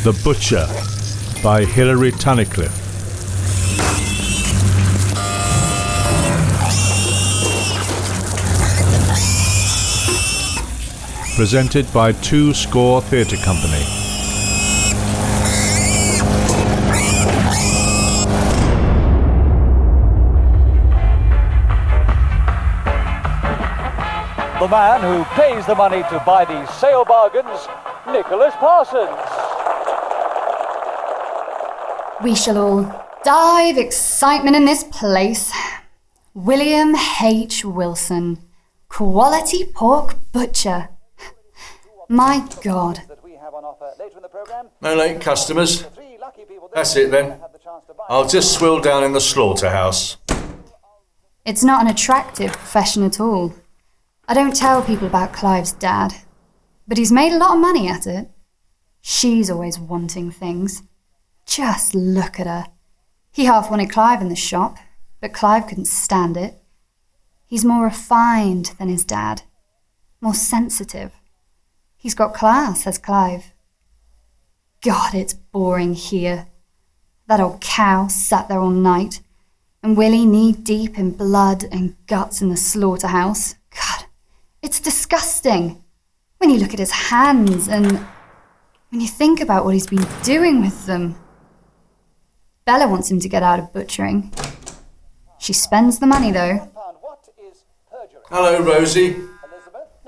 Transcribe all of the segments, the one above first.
The Butcher by Hilary Tunnicliffe. Presented by Two Score Theatre Company. The man who pays the money to buy these sale bargains, Nicholas Parsons. We shall all die of excitement in this place. William H. Wilson, Quality Pork Butcher. My God. No late customers. That's it then. I'll just swill down in the slaughterhouse. It's not an attractive profession at all. I don't tell people about Clive's dad, but he's made a lot of money at it. She's always wanting things. Just look at her. He half wanted Clive in the shop, but Clive couldn't stand it. He's more refined than his dad, more sensitive. He's got class, says Clive. God, it's boring here. That old cow sat there all night, and Willie knee-deep in blood and guts in the slaughterhouse. God, it's disgusting. When you look at his hands and when you think about what he's been doing with them. Bella wants him to get out of butchering. She spends the money, though. Hello, Rosie.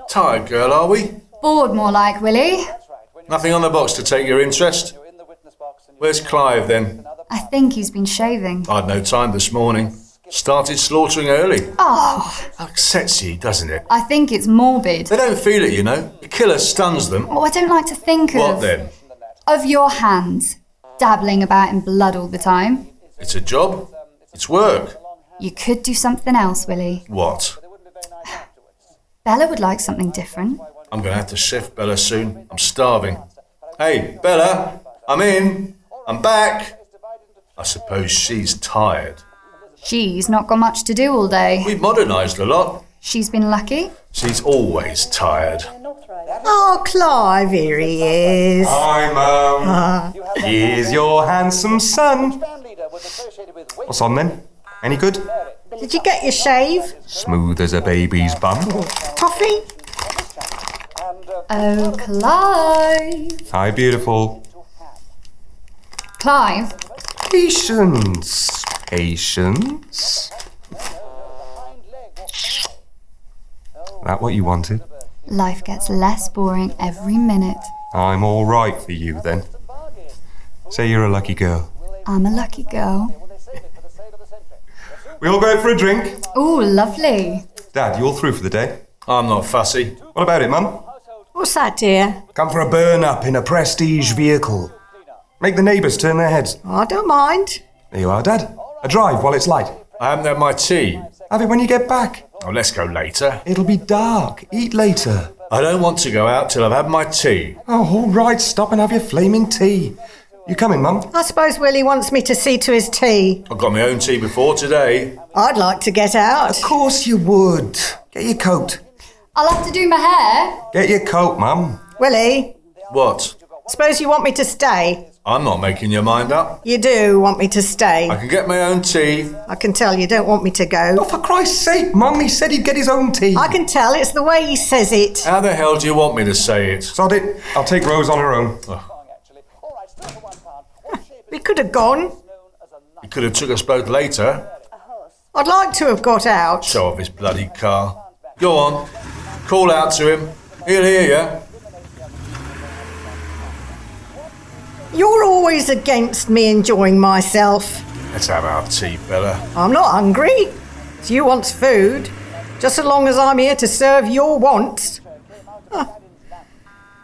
Tired girl, are we? Bored, more like, Willie. Nothing on the box to take your interest? Where's Clive, then? I think he's been shaving. I'd no time this morning. Started slaughtering early. Oh, Upsets you, doesn't it? I think it's morbid. They don't feel it, you know. The killer stuns them. Oh, I don't like to think What then? of your hands, dabbling about in blood all the time. It's a job. It's work. You could do something else, Willie. What? Bella would like something different. I'm going to have to shift Bella soon. I'm starving. Hey, Bella, I'm in. I'm back. I suppose she's tired. She's not got much to do all day. We've modernised a lot. She's been lucky. She's always tired. Oh, Clive, here he is. Hi, Mum. Here's your handsome son. What's on then? Any good? Did you get your shave? Smooth as a baby's bum. Coffee? Oh, Clive. Hi, beautiful. Clive, Patience. Patience. That what you wanted? life gets less boring every minute. I'm all right for you then. Say you're a lucky girl. I'm a lucky girl. We all go out for a drink? Ooh, lovely. Dad, you all through for the day? I'm not fussy. What about it, Mum? What's that, dear? Come for a burn-up in a prestige vehicle. Make the neighbours turn their heads. I don't mind. There you are, Dad. A drive while it's light. I haven't had my tea. Have it when you get back. Oh, let's go later. It'll be dark. Eat later. I don't want to go out till I've had my tea. Oh, all right. Stop and have your flaming tea. You coming, Mum? I suppose Willie wants me to see to his tea. I've got my own tea before today. I'd like to get out. Of course you would. Get your coat. I'll have to do my hair. Get your coat, Mum. Willie, What? suppose you want me to stay? I'm not making your mind up. You do want me to stay. I can get my own tea. I can tell you don't want me to Oh, go. for Christ's sake, Mum, he said he'd get his own tea. I can tell it's the way he says it. How the hell do you want me to say it? Sod it. I'll take Rose on her own. We could have gone. You could have took us both later. I'd like to have got out. Show off his bloody car. Go on. Call out to him. He'll hear you. You're always against me enjoying myself. Let's have our tea, Bella. I'm not hungry. It's you wants food. Just so long as I'm here to serve your wants.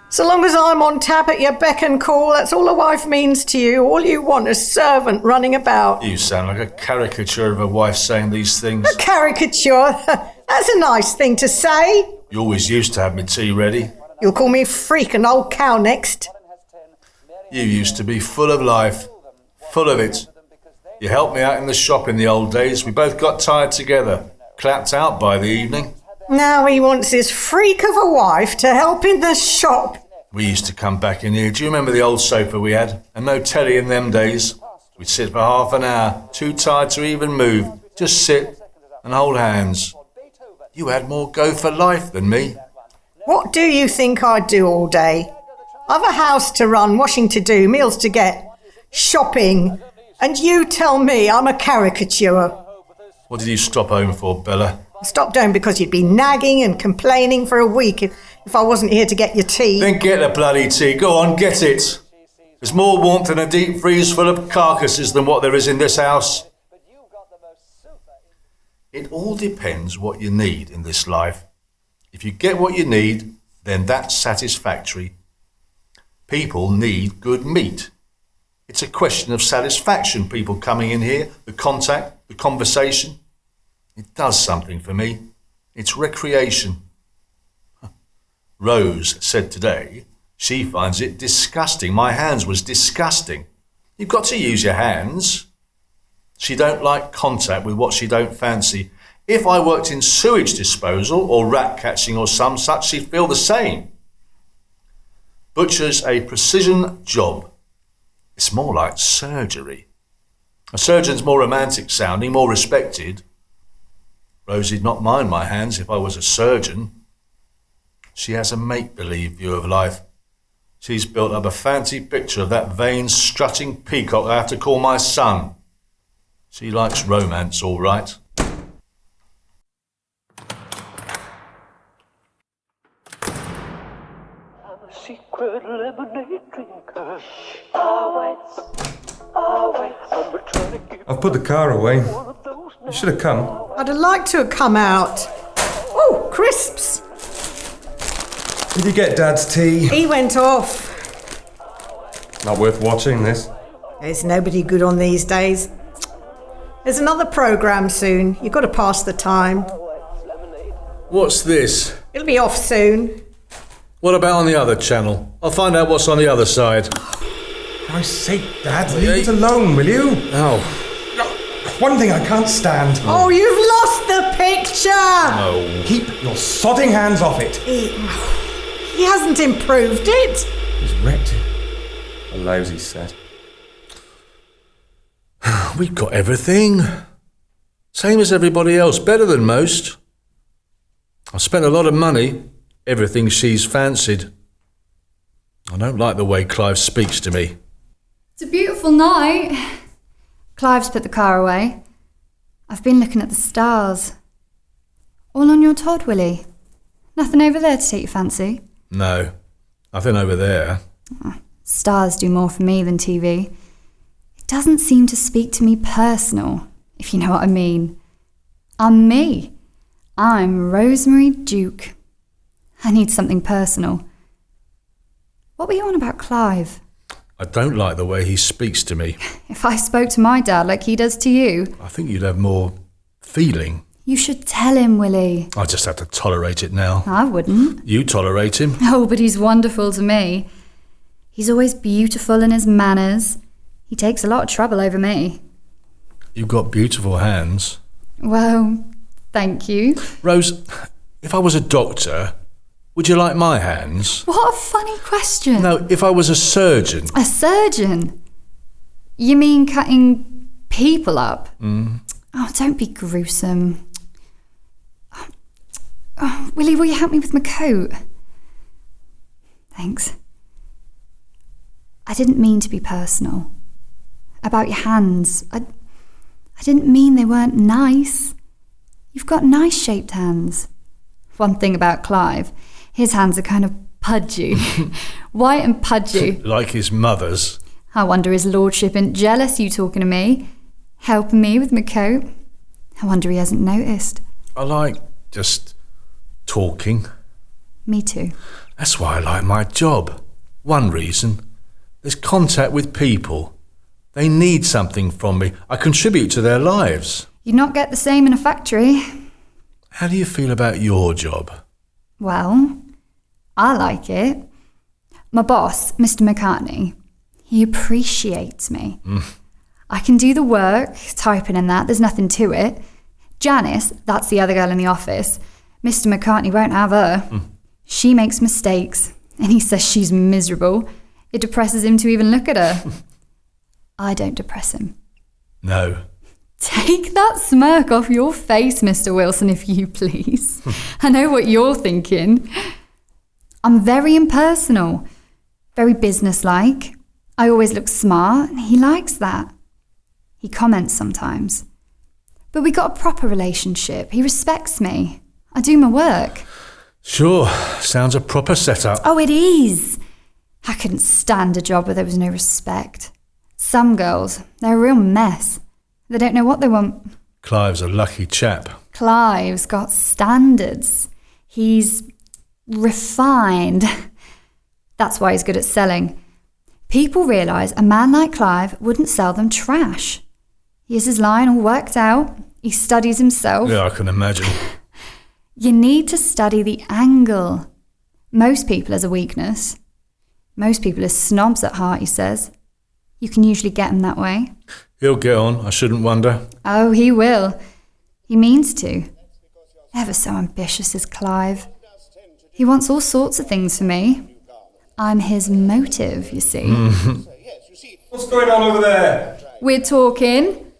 So long as I'm on tap at your beck and call, that's all a wife means to you. All you want is servant running about. You sound like a caricature of a wife saying these things. A caricature? That's a nice thing to say. You always used to have my tea ready. You'll call me freak and old cow next. You used to be full of life. Full of it. You helped me out in the shop in the old days. We both got tired together. Clapped out by the evening. Now he wants his freak of a wife to help in the shop. We used to come back in here. Do you remember the old sofa we had? And no telly in them days. We'd sit for half an hour, too tired to even move. Just sit and hold hands. You had more go for life than me. What do you think I do all day? I've a house to run, washing to do, meals to get, shopping, and you tell me I'm a caricature. What did you stop home for, Bella? I stopped home because you'd be nagging and complaining for a week if I wasn't here to get your tea. Then get the bloody tea. Go on, get it. There's more warmth in a deep freeze full of carcasses than what there is in this house. It all depends what you need in this life. If you get what you need, then that's satisfactory. People need good meat. It's a question of satisfaction, people coming in here, the contact, the conversation. It does something for me. It's recreation. Rose said today she finds it disgusting. My hands was disgusting. You've got to use your hands. She don't like contact with what she don't fancy. If I worked in sewage disposal or rat catching or some such, she'd feel the same. Butcher's a precision job. It's more like surgery. A surgeon's more romantic sounding, more respected. Rosie'd not mind my hands if I was a surgeon. She has a make-believe view of life. She's built up a fancy picture of that vain, strutting peacock I have to call my son. She likes romance, all right. Secret lemonade drinker. Always. I'm trying to give I've put the car away. one of those You should have come. I'd have liked to have come out. Oh, crisps! Did you get Dad's tea? He went off. Not worth watching, this. There's nobody good on these days. There's another programme soon. You've got to pass the time. What's this? It'll be off soon. What about on the other channel? I'll find out what's on the other side. For Christ's sake, Dad, leave it alone, will you? Oh, One thing I can't stand. Oh, you've lost the picture! no. Keep your sodding hands off it. He hasn't improved it. He's wrecked it. A lousy set. We've got everything. Same as everybody else, better than most. I've spent a lot of money. Everything she's fancied. I don't like the way Clive speaks to me. It's a beautiful night. Clive's put the car away. I've been looking at the stars. All on your Todd, Willie? Nothing over there to take your fancy? No, nothing over there. Stars do more for me than TV. It doesn't seem to speak to me personal, if you know what I mean. I'm me. I'm Rosemary Duke. I need something personal. What were you on about Clive? I don't like the way he speaks to me. If I spoke to my dad like he does to you, I think you'd have more feeling. you should tell him, Willie. I just have to tolerate it now. I wouldn't. You tolerate him. Oh, but he's wonderful to me. He's always beautiful in his manners. He takes a lot of trouble over me. You've got beautiful hands. Well, thank you. Rose, if I was a doctor, would you like my hands? What a funny question. No, if I was a surgeon. A surgeon? You mean cutting people up? Oh, don't be gruesome. Oh, Willie, will you help me with my coat? Thanks. I didn't mean to be personal. About your hands. I didn't mean they weren't nice. You've got nice-shaped hands. One thing about Clive, his hands are kind of pudgy. White and pudgy. Like his mother's. I wonder his lordship isn't jealous you talking to me, helping me with my coat. I wonder he hasn't noticed. I like just talking. Me too. That's why I like my job. One reason. There's contact with people. They need something from me. I contribute to their lives. You'd not get the same in a factory. How do you feel about your job? Well, I like it. My boss, Mr. McCartney, he appreciates me. I can do the work, typing and that, there's nothing to it. Janice, that's the other girl in the office, Mr. McCartney won't have her. She makes mistakes, And he says she's miserable. It depresses him to even look at her. I don't depress him. No. Take that smirk off your face, Mr. Wilson, if you please. I know what you're thinking. I'm very impersonal, very businesslike. I always look smart, and he likes that. He comments sometimes. But we got a proper relationship. He respects me. I do my work. Sure, sounds a proper setup. Oh, it is. I couldn't stand a job where there was no respect. Some girls, they're a real mess. They don't know what they want. Clive's a lucky chap. Clive's got standards. He's refined. That's why he's good at selling. People realise a man like Clive wouldn't sell them trash. He has his line all worked out. He studies himself. Yeah, I can imagine. You need to study the angle. Most people has a weakness. Most people are snobs at heart, he says. You can usually get him that way. He'll get on, I shouldn't wonder. Oh, he will. He means to. Ever so ambitious is Clive. He wants all sorts of things for me. I'm his motive, you see. What's going on over there? We're talking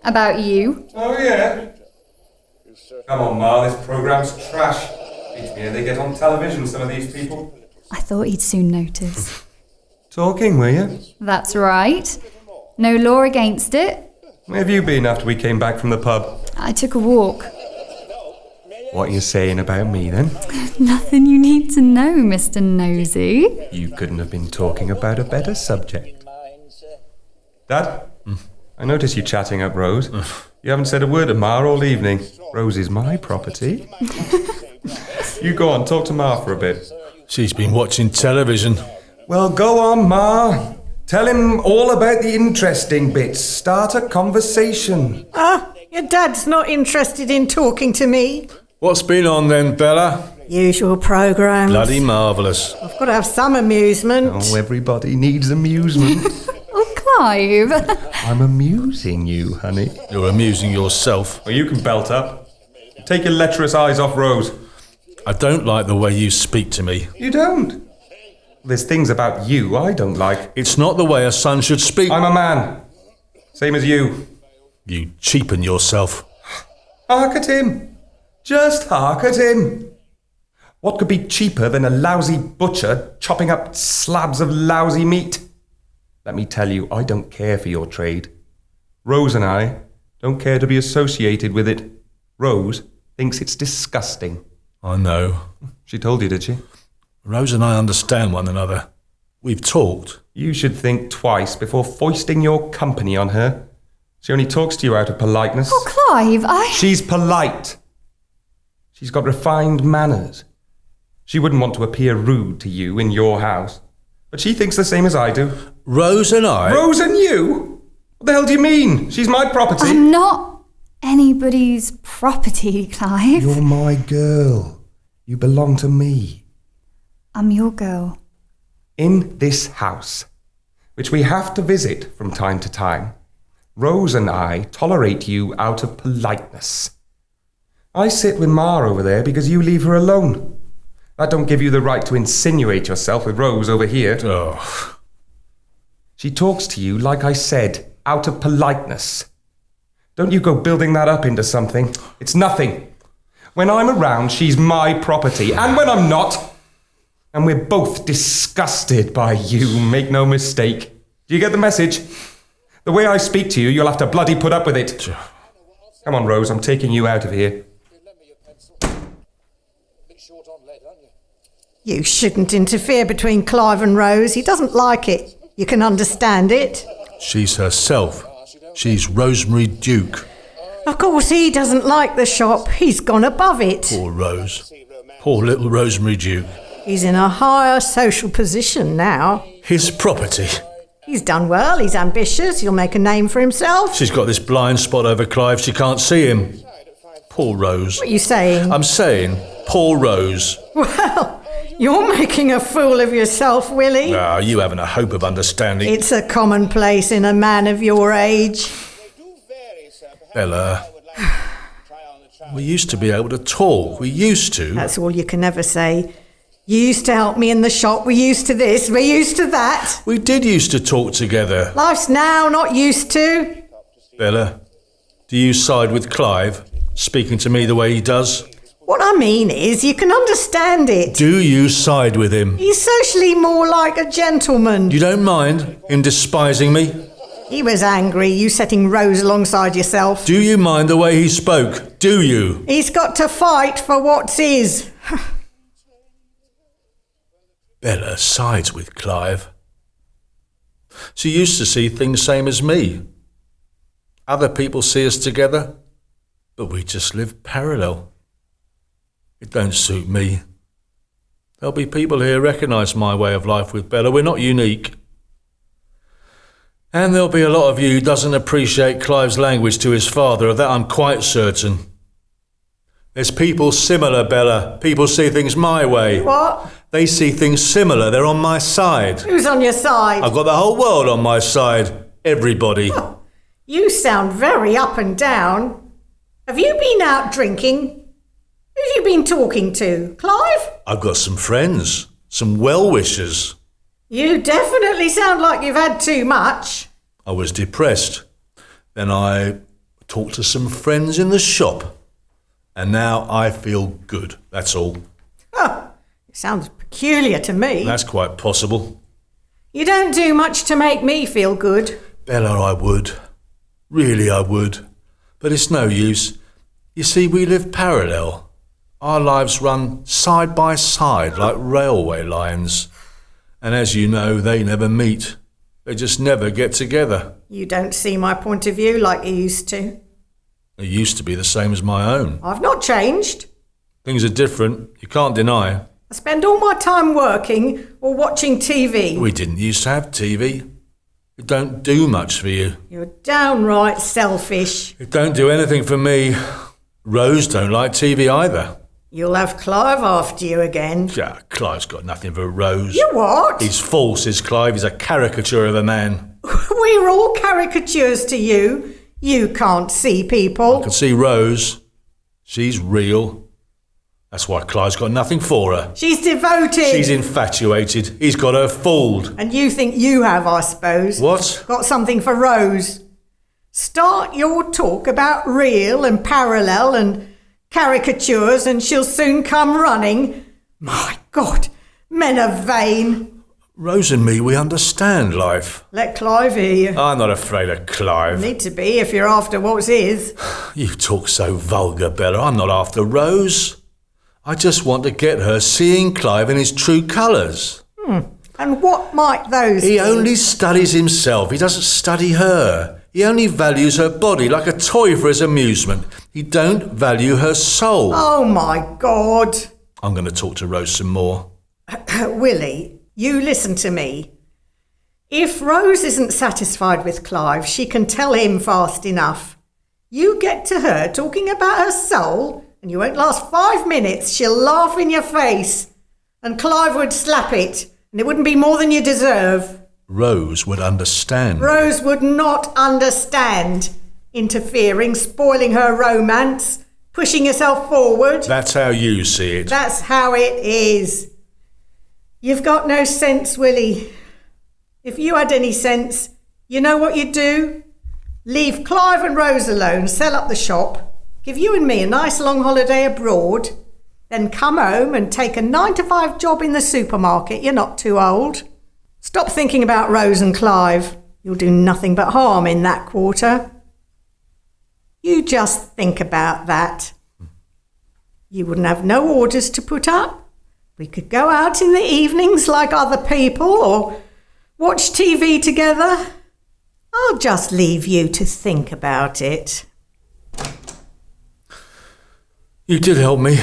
about you. Oh, yeah? Come on, Ma, this programme's trash. Beats me how they get on television, some of these people. I thought he'd soon notice. Talking, were you? That's right. No law against it. Where have you been after we came back from the pub? I took a walk. What are you saying about me, then? Nothing you need to know, Mr. Nosy. You couldn't have been talking about a better subject. Dad? I notice you chatting up Rose. You haven't said a word to Ma all evening. Rose is my property. You go on, talk to Ma for a bit. She's been watching television. Well, go on, Ma. Tell him all about the interesting bits. Start a conversation. Your dad's not interested in talking to me. What's been on then, Bella? Usual programmes. Bloody marvellous. I've got to have some amusement. Oh, everybody needs amusement. Oh, Clive. I'm amusing you, honey. You're amusing yourself. Well, you can belt up. Take your lecherous eyes off Rose. I don't like the way you speak to me. You don't. There's things about you I don't like. It's not the way a son should speak. I'm a man. Same as you. You cheapen yourself. Hark at him. Just hark at him. What could be cheaper than a lousy butcher chopping up slabs of lousy meat? Let me tell you, I don't care for your trade. Rose and I don't care to be associated with it. Rose thinks it's disgusting. I know. She told you, did she? Rose and I understand one another. We've talked. You should think twice before foisting your company on her. She only talks to you out of politeness. Oh, Clive, She's polite. She's got refined manners. She wouldn't want to appear rude to you in your house. But she thinks the same as I do. Rose and I... Rose and you? What the hell do you mean? She's my property. I'm not anybody's property, Clive. You're my girl. You belong to me. I'm your girl. In this house, which we have to visit from time to time, Rose and I tolerate you out of politeness. I sit with Ma over there because you leave her alone. That don't give you the right to insinuate yourself with Rose over here. Oh. She talks to you, like I said, out of politeness. Don't you go building that up into something. It's nothing. When I'm around, she's my property. And when I'm not, and we're both disgusted by you, make no mistake. Do you get the message? The way I speak to you, you'll have to bloody put up with it. Come on, Rose, I'm taking you out of here. You shouldn't interfere between Clive and Rose. He doesn't like it. You can understand it. She's herself. She's Rosemary Duke. Of course, he doesn't like the shop. He's gone above it. Poor Rose. Poor little Rosemary Duke. He's in a higher social position now. His property. He's done well. He's ambitious. He'll make a name for himself. She's got this blind spot over Clive. She can't see him. Poor Rose. What are you saying? I'm saying, poor Rose. Well, you're making a fool of yourself, Willie. Ah, you haven't a hope of understanding. It's a commonplace in a man of your age. Bella, we used to be able to talk. We used to. That's all you can ever say. You used to help me in the shop. We're used to this. We're used to that. We did used to talk together. Life's now not used to. Bella, do you side with Clive, speaking to me the way he does? What I mean is, you can understand it. Do you side with him? He's socially more like a gentleman. You don't mind him despising me? He was angry, you setting Rose alongside yourself. Do you mind the way he spoke? Do you? He's got to fight for what's his. Bella sides with Clive. She used to see things same as me. Other people see us together, but we just live parallel. It don't suit me. There'll be people here recognise my way of life with Bella. We're not unique. And there'll be a lot of you who doesn't appreciate Clive's language to his father. Of that I'm quite certain. There's people similar, Bella. People see things my way. What? They see things similar. They're on my side. Who's on your side? I've got the whole world on my side. Everybody. You sound very up and down. Have you been out drinking? Who've you been talking to? Clive? I've got some friends. Some well-wishers. You definitely sound like you've had too much. I was depressed. Then I talked to some friends in the shop. And now I feel good. That's all. Oh, it sounds peculiar to me. That's quite possible. You don't do much to make me feel good. Bella, I would. Really, I would. But it's no use. You see, we live parallel. Our lives run side by side like railway lines. And as you know, they never meet. They just never get together. You don't see my point of view like you used to. It used to be the same as my own. I've not changed. Things are different. You can't deny. I spend all my time working or watching TV. We didn't used to have TV. It don't do much for you. You're downright selfish. It don't do anything for me. Rose don't like TV either. You'll have Clive after you again. Yeah, Clive's got nothing for Rose. You what? He's false, is Clive. He's a caricature of a man. We're all caricatures to you. You can't see I people. can see Rose. She's real. That's why Clive's got nothing for her. She's devoted. She's infatuated. He's got her fooled. And you think you have, I suppose. What? Got something for Rose. Start your talk about real and parallel and caricatures and she'll soon come running. My God, men are vain. Rose and me, we understand life. Let Clive hear you. I'm not afraid of Clive. Need to be if you're after what's his. You talk so vulgar, Bella. I'm not after Rose. I just want to get her seeing Clive in his true colours. And what might those He be? only studies himself. He doesn't study her. He only values her body like a toy for his amusement. He don't value her soul. Oh my God. I'm going to talk to Rose some more. Willie, you listen to me. If Rose isn't satisfied with Clive, she can tell him fast enough. You get to her talking about her soul, and you won't last 5 minutes. She'll laugh in your face, and Clive would slap it, and it wouldn't be more than you deserve. Rose would understand. Rose would not understand. Interfering, spoiling her romance, pushing yourself forward. That's how you see it. That's how it is. You've got no sense, Willie. If you had any sense, you know what you'd do? Leave Clive and Rose alone, sell up the shop, give you and me a nice long holiday abroad, then come home and take a 9-to-5 job in the supermarket. You're not too old. Stop thinking about Rose and Clive. You'll do nothing but harm in that quarter. You just think about that. You wouldn't have no orders to put up. We could go out in the evenings like other people or watch TV together. I'll just leave you to think about it. You did help me.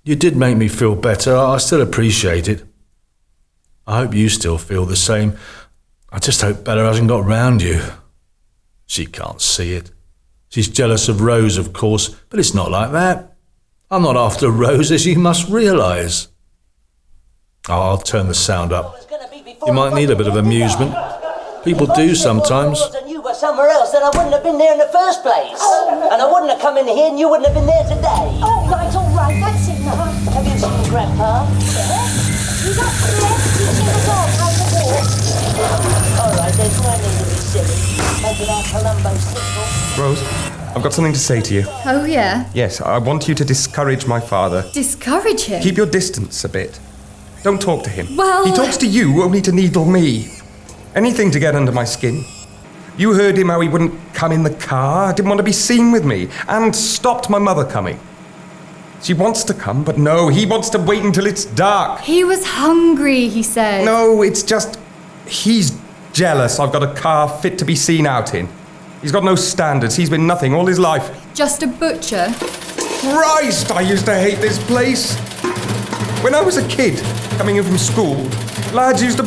You did make me feel better. I still appreciate it. I hope you still feel the same. I just hope Bella hasn't got round you. She can't see it. She's jealous of Rose, of course, but it's not like that. I'm not after Rose, as you must realise. I'll turn the sound up. You might need a bit of amusement. People do sometimes. And you were somewhere else, then I wouldn't have been there in the first place. And I wouldn't have come in here and you wouldn't have been there today. All right, that's enough. Have you seen Grandpa? I've got something to say to you. Oh, yeah? Yes, I want you to discourage my father. Discourage him? Keep your distance a bit. Don't talk to him. Well... He talks to you only to needle me. Anything to get under my skin. You heard him how he wouldn't come in the car, didn't want to be seen with me, and stopped my mother coming. She wants to come, but no, he wants to wait until it's dark. He was hungry, he said. No, it's just... He's jealous I've got a car fit to be seen out in. He's got no standards. He's been nothing all his life. Just a butcher? Christ, I used to hate this place. When I was a kid, coming in from school, lads used to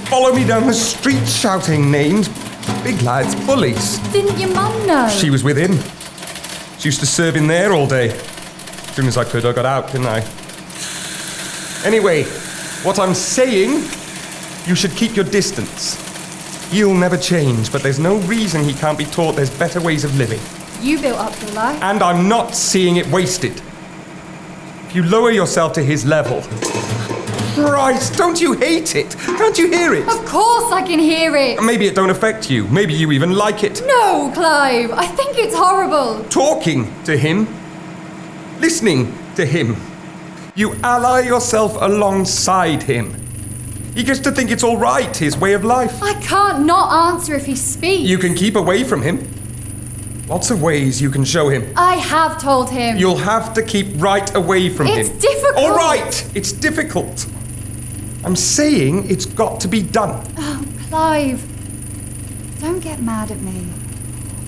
follow me down the street shouting names. Big lads, bullies. Didn't your mum know? She was with him. She used to serve in there all day. As soon as I could, I got out, didn't I? Anyway, what I'm saying, you should keep your distance. He'll never change, but there's no reason he can't be taught there's better ways of living. You built up your life. And I'm not seeing it wasted. If you lower yourself to his level... Christ, don't you hate it? Can't you hear it? Of course I can hear it. Maybe it don't affect you. Maybe you even like it. No, Clive. I think it's horrible. Talking to him. Listening to him. You ally yourself alongside him. He gets to think it's all right, his way of life. I can't not answer if he speaks. You can keep away from him. Lots of ways you can show him. I have told him. You'll have to keep right away from him. It's difficult. All right, it's difficult. I'm saying it's got to be done. Oh, Clive. Don't get mad at me.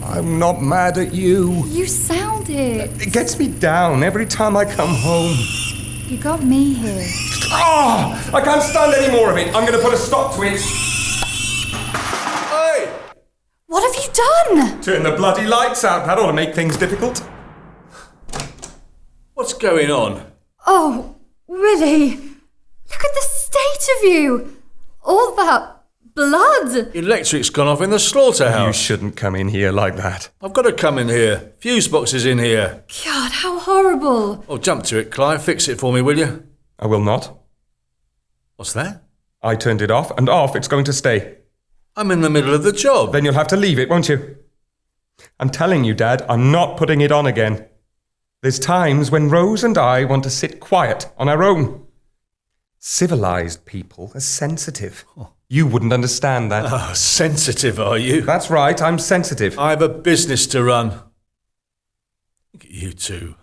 I'm not mad at you. You sound it. It gets me down every time I come home. You got me here. Oh, I can't stand any more of it. I'm going to put a stop to it. Hey! What have you done? Turn the bloody lights out. That ought to make things difficult. What's going on? Oh, Willie. Look at the state of you. All that blood. Electric's gone off in the slaughterhouse. You shouldn't come in here like that. I've got to come in here. Fuse box is in here. God, how horrible. Oh, jump to it, Clive. Fix it for me, will you? I will not. What's that? I turned it off, and off it's going to stay. I'm in the middle of the job. Then you'll have to leave it, won't you? I'm telling you, Dad, I'm not putting it on again. There's times when Rose and I want to sit quiet on our own. Civilized people are sensitive. You wouldn't understand that. Oh, sensitive, are you? That's right, I'm sensitive. I have a business to run. Look at you two.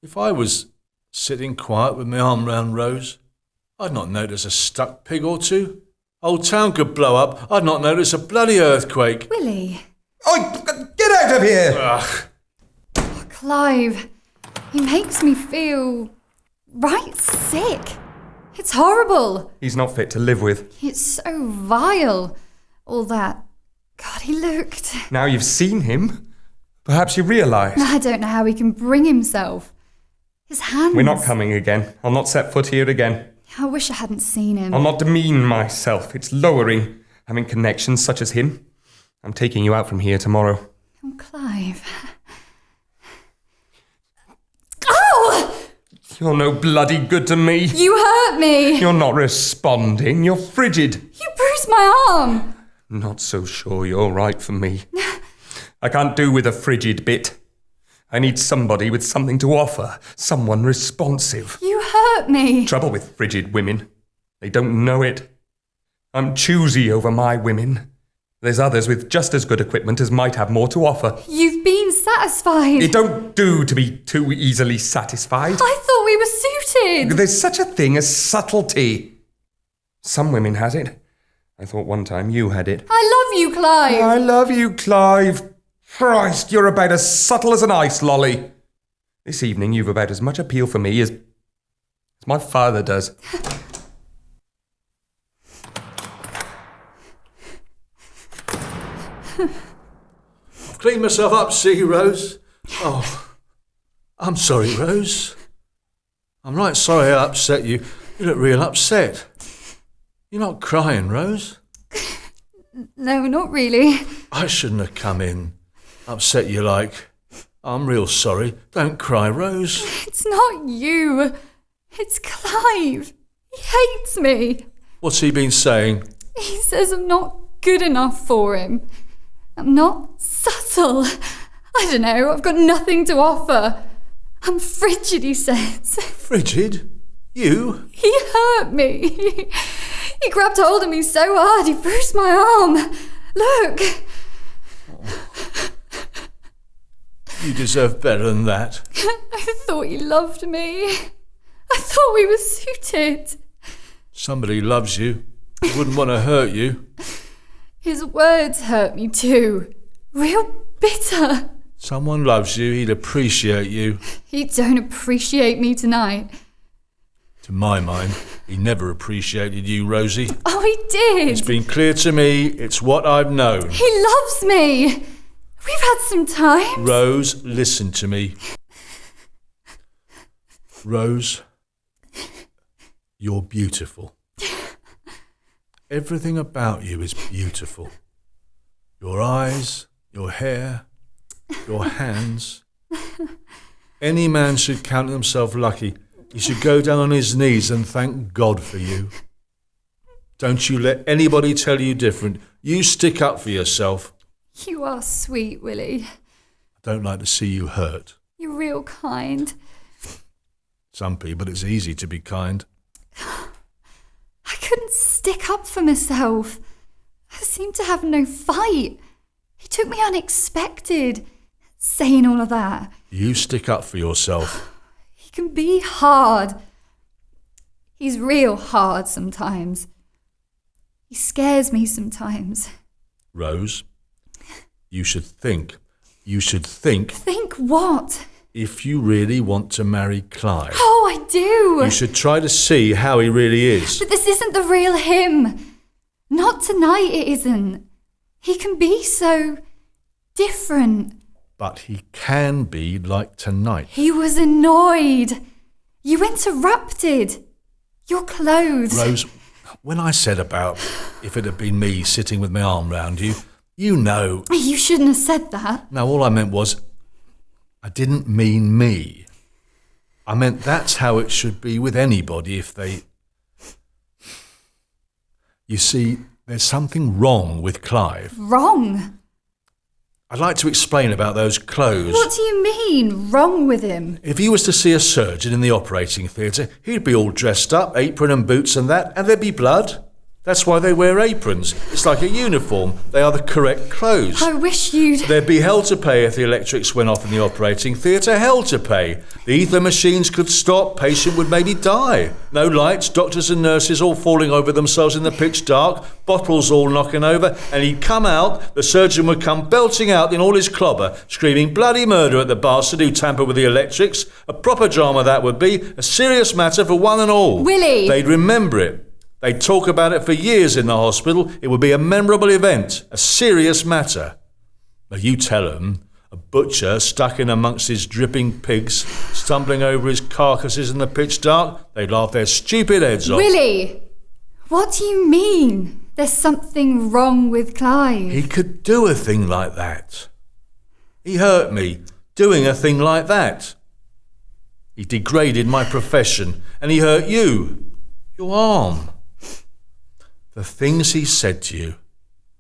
If I was sitting quiet with my arm round Rose, I'd not notice a stuck pig or two. Old town could blow up. I'd not notice a bloody earthquake. Willie. Oh, get out of here! Ugh. Oh, Clive. He makes me feel right sick. It's horrible. He's not fit to live with. It's so vile. All that. God, he looked. Now you've seen him, perhaps you realise. I don't know how he can bring himself. His hands. We're not coming again. I'll not set foot here again. I wish I hadn't seen him. I'll not demean myself. It's lowering, having connections such as him. I'm taking you out from here tomorrow. Oh, Clive. Oh! You're no bloody good to me. You hurt me. You're not responding. You're frigid. You bruised my arm. Not so sure you're right for me. I can't do with a frigid bit. I need somebody with something to offer. Someone responsive. You hurt me. Trouble with frigid women. They don't know it. I'm choosy over my women. There's others with just as good equipment as might have more to offer. You've been satisfied. It don't do to be too easily satisfied. I thought we were suited. There's such a thing as subtlety. Some women has it. I thought one time you had it. I love you, Clive. I love you, Clive. Christ, you're about as subtle as an ice lolly. This evening you've about as much appeal for me as my father does. I've cleaned myself up, see, Rose? Oh, I'm sorry, Rose. I'm right sorry I upset you. You look real upset. You're not crying, Rose? No, not really. I shouldn't have come in. Upset you like. I'm real sorry. Don't cry, Rose. It's not you. It's Clive. He hates me. What's he been saying? He says I'm not good enough for him. I'm not subtle. I don't know, I've got nothing to offer. I'm frigid, he says. Frigid? You? He hurt me. He grabbed hold of me so hard, he bruised my arm. Look. You deserve better than that. I thought he loved me. I thought we were suited. Somebody loves you. Wouldn't want to hurt you. His words hurt me too. Real bitter. Someone loves you, he'd appreciate you. He don't appreciate me tonight. To my mind, he never appreciated you, Rosie. Oh, he did. It's been clear to me, it's what I've known. He loves me. We've had some time. Rose, listen to me. Rose, you're beautiful. Everything about you is beautiful. Your eyes, your hair, your hands. Any man should count himself lucky. He should go down on his knees and thank God for you. Don't you let anybody tell you different. You stick up for yourself. You are sweet, Willie. I don't like to see you hurt. You're real kind. Some people, it's easy to be kind. I couldn't stick up for myself. I seemed to have no fight. He took me unexpected, saying all of that. You stick up for yourself. He can be hard. He's real hard sometimes. He scares me sometimes. Rose, you should think. You should think. Think what? If you really want to marry Clive. Oh, I do. You should try to see how he really is. But this isn't the real him. Not tonight, it isn't. He can be so different. But he can be like tonight. He was annoyed. You interrupted. Your clothes. Rose, when I said about if it had been me sitting with my arm round you, you know. You shouldn't have said that. No, all I meant was, I didn't mean me. I meant that's how it should be with anybody if they... You see, there's something wrong with Clive. Wrong? I'd like to explain about those clothes. What do you mean, wrong with him? If he was to see a surgeon in the operating theatre, he'd be all dressed up, apron and boots and that, and there'd be blood. That's why they wear aprons. It's like a uniform. They are the correct clothes. I wish you'd... There'd be hell to pay if the electrics went off in the operating theatre. Hell to pay. The ether machines could stop. Patient would maybe die. No lights. Doctors and nurses all falling over themselves in the pitch dark. Bottles all knocking over. And he'd come out. The surgeon would come belting out in all his clobber, screaming bloody murder at the bastard who tampered with the electrics. A proper drama that would be. A serious matter for one and all. Willie! They'd remember it. They'd talk about it for years in the hospital. It would be a memorable event, a serious matter. But you tell them, a butcher stuck in amongst his dripping pigs, stumbling over his carcasses in the pitch dark, they'd laugh their stupid heads off. Willie! What do you mean? There's something wrong with Clive. He could do a thing like that. He hurt me, doing a thing like that. He degraded my profession, and he hurt you, your arm. The things he said to you,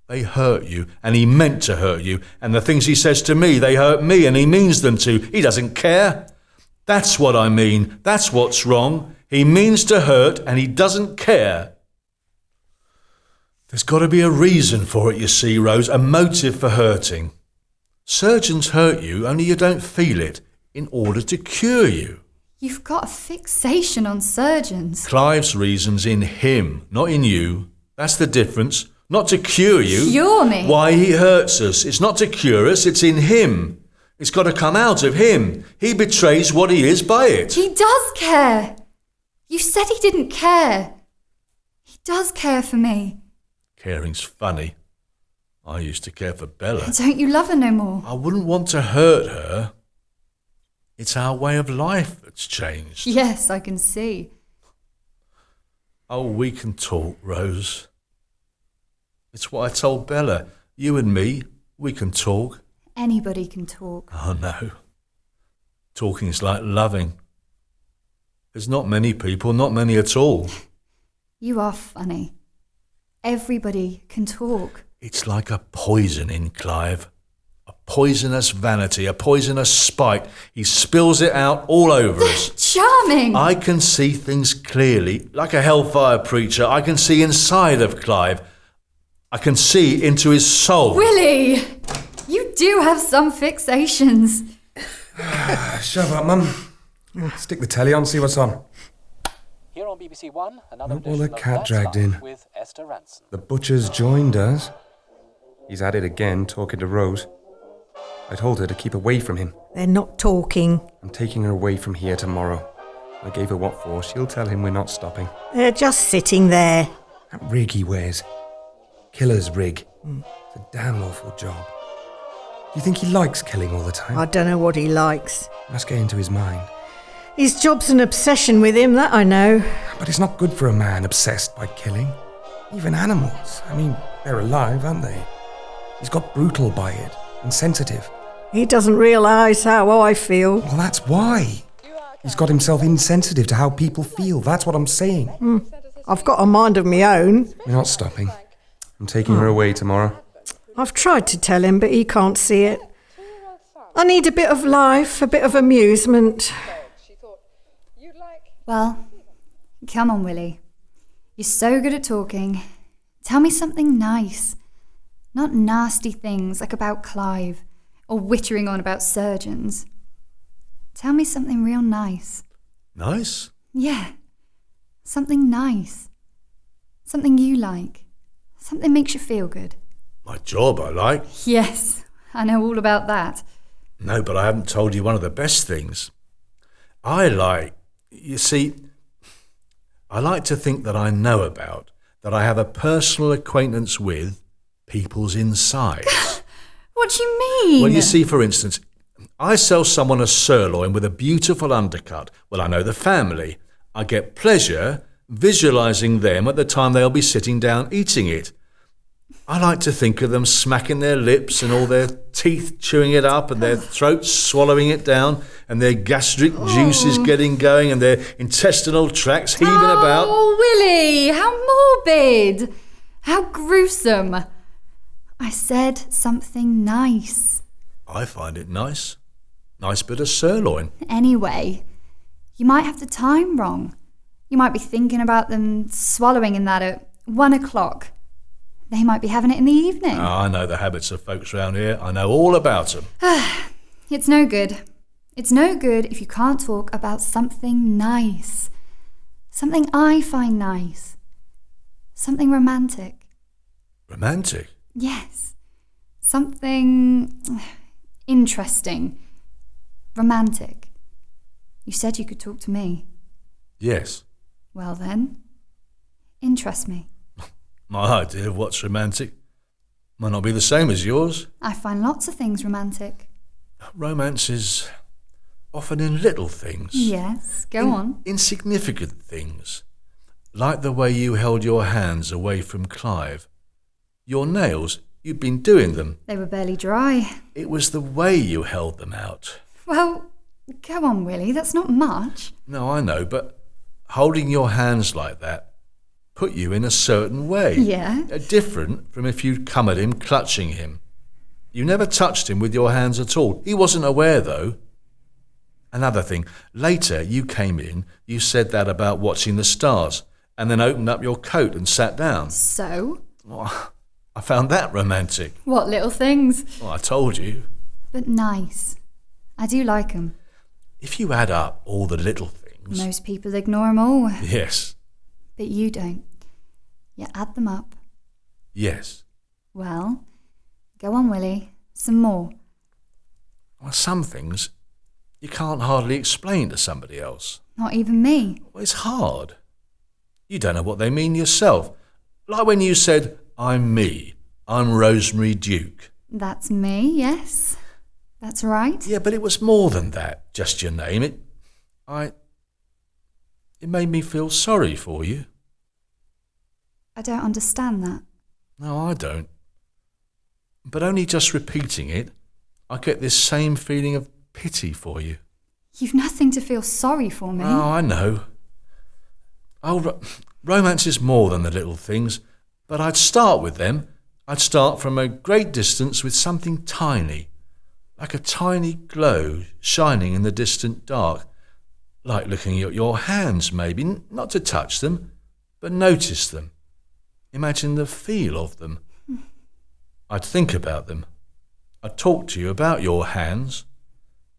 they hurt you, and he meant to hurt you. And the things he says to me, they hurt me, and he means them to. He doesn't care. That's what I mean. That's what's wrong. He means to hurt, and he doesn't care. There's got to be a reason for it, you see, Rose, a motive for hurting. Surgeons hurt you, only you don't feel it, in order to cure you. You've got a fixation on surgeons. Clive's reason's in him, not in you. That's the difference. Not to cure you. Cure me? Why he hurts us. It's not to cure us, it's in him. It's got to come out of him. He betrays what he is by it. He does care. You said he didn't care. He does care for me. Caring's funny. I used to care for Bella. Don't you love her no more? I wouldn't want to hurt her. It's our way of life that's changed. Yes, I can see. Oh, we can talk, Rose. It's what I told Bella. You and me, we can talk. Anybody can talk. Oh, no. Talking's like loving. There's not many people, not many at all. You are funny. Everybody can talk. It's like a poison in Clive. A poisonous vanity, a poisonous spite. He spills it out all over us. Charming! I can see things clearly. Like a hellfire preacher, I can see inside of Clive. I can see into his soul. Willie! You do have some fixations. Shut up, Mum. Stick the telly on, see what's on. Here on BBC One, another All the edition of cat That's dragged Life in. with Esther Ranson. The butcher's joined us. He's at it again, talking to Rose. I told her to keep away from him. They're not talking. I'm taking her away from here tomorrow. I gave her what for. She'll tell him we're not stopping. They're just sitting there. That rig he wears. Killer's rig. It's a damn awful job. Do you think he likes killing all the time? I don't know what he likes. Must get into his mind. His job's an obsession with him, that I know. But it's not good for a man obsessed by killing. Even animals. I mean, they're alive, aren't they? He's got brutal by it. Insensitive. He doesn't realise how I feel. Well, that's why. He's got himself insensitive to how people feel. That's what I'm saying. I've got a mind of my own. We're not stopping. I'm taking her away tomorrow. I've tried to tell him, but he can't see it. I need a bit of life, a bit of amusement. Well, come on, Willie. You're so good at talking. Tell me something nice. Not nasty things like about Clive or wittering on about surgeons. Tell me something real nice. Nice? Yeah. Something nice. Something you like. Something makes you feel good. My job, I like. Yes, I know all about that. No, but I haven't told you one of the best things. You see, I like to think that I know about, that I have a personal acquaintance with people's insides. What do you mean? Well, you see, for instance, I sell someone a sirloin with a beautiful undercut. Well, I know the family. I get pleasure visualising them at the time they'll be sitting down eating it. I like to think of them smacking their lips and all their teeth chewing it up and their throats swallowing it down and their gastric juices getting going and their intestinal tracts heaving about. Oh, Willie, how morbid. How gruesome. I said something nice. I find it nice. Nice bit of sirloin. Anyway, you might have the time wrong. You might be thinking about them swallowing in that at 1 o'clock. They might be having it in the evening. Oh, I know the habits of folks round here. I know all about them. It's no good. It's no good if you can't talk about something nice. Something I find nice. Something romantic. Romantic? Yes. Something interesting. Romantic. You said you could talk to me. Yes. Well then, interest me. My idea of what's romantic might not be the same as yours. I find lots of things romantic. Romance is often in little things. Yes, go on. Insignificant things. Like the way you held your hands away from Clive. Your nails, you'd been doing them. They were barely dry. It was the way you held them out. Well, go on, Willie, that's not much. No, I know, but holding your hands like that put you in a certain way. Yeah. Different from if you'd come at him clutching him. You never touched him with your hands at all. He wasn't aware, though. Another thing, later you came in, you said that about watching the stars, and then opened up your coat and sat down. So? Well, I found that romantic. What little things? Well, I told you. But nice. I do like 'em. If you add up all the little things... Most people ignore 'em all. Yes. But you don't. You add them up. Yes. Well, go on, Willie. Some more. Well, some things you can't hardly explain to somebody else. Not even me. Well, it's hard. You don't know what they mean yourself. Like when you said, I'm me. I'm Rosemary Duke. That's me, yes. That's right. Yeah, but it was more than that, just your name. It made me feel sorry for you. I don't understand that. No, I don't. But only just repeating it, I get this same feeling of pity for you. You've nothing to feel sorry for me. Oh, I know. Romance is more than the little things, but I'd start with them. I'd start from a great distance with something tiny, like a tiny glow shining in the distant dark, like looking at your hands maybe, not to touch them, but notice them. Imagine the feel of them. I'd think about them. I'd talk to you about your hands.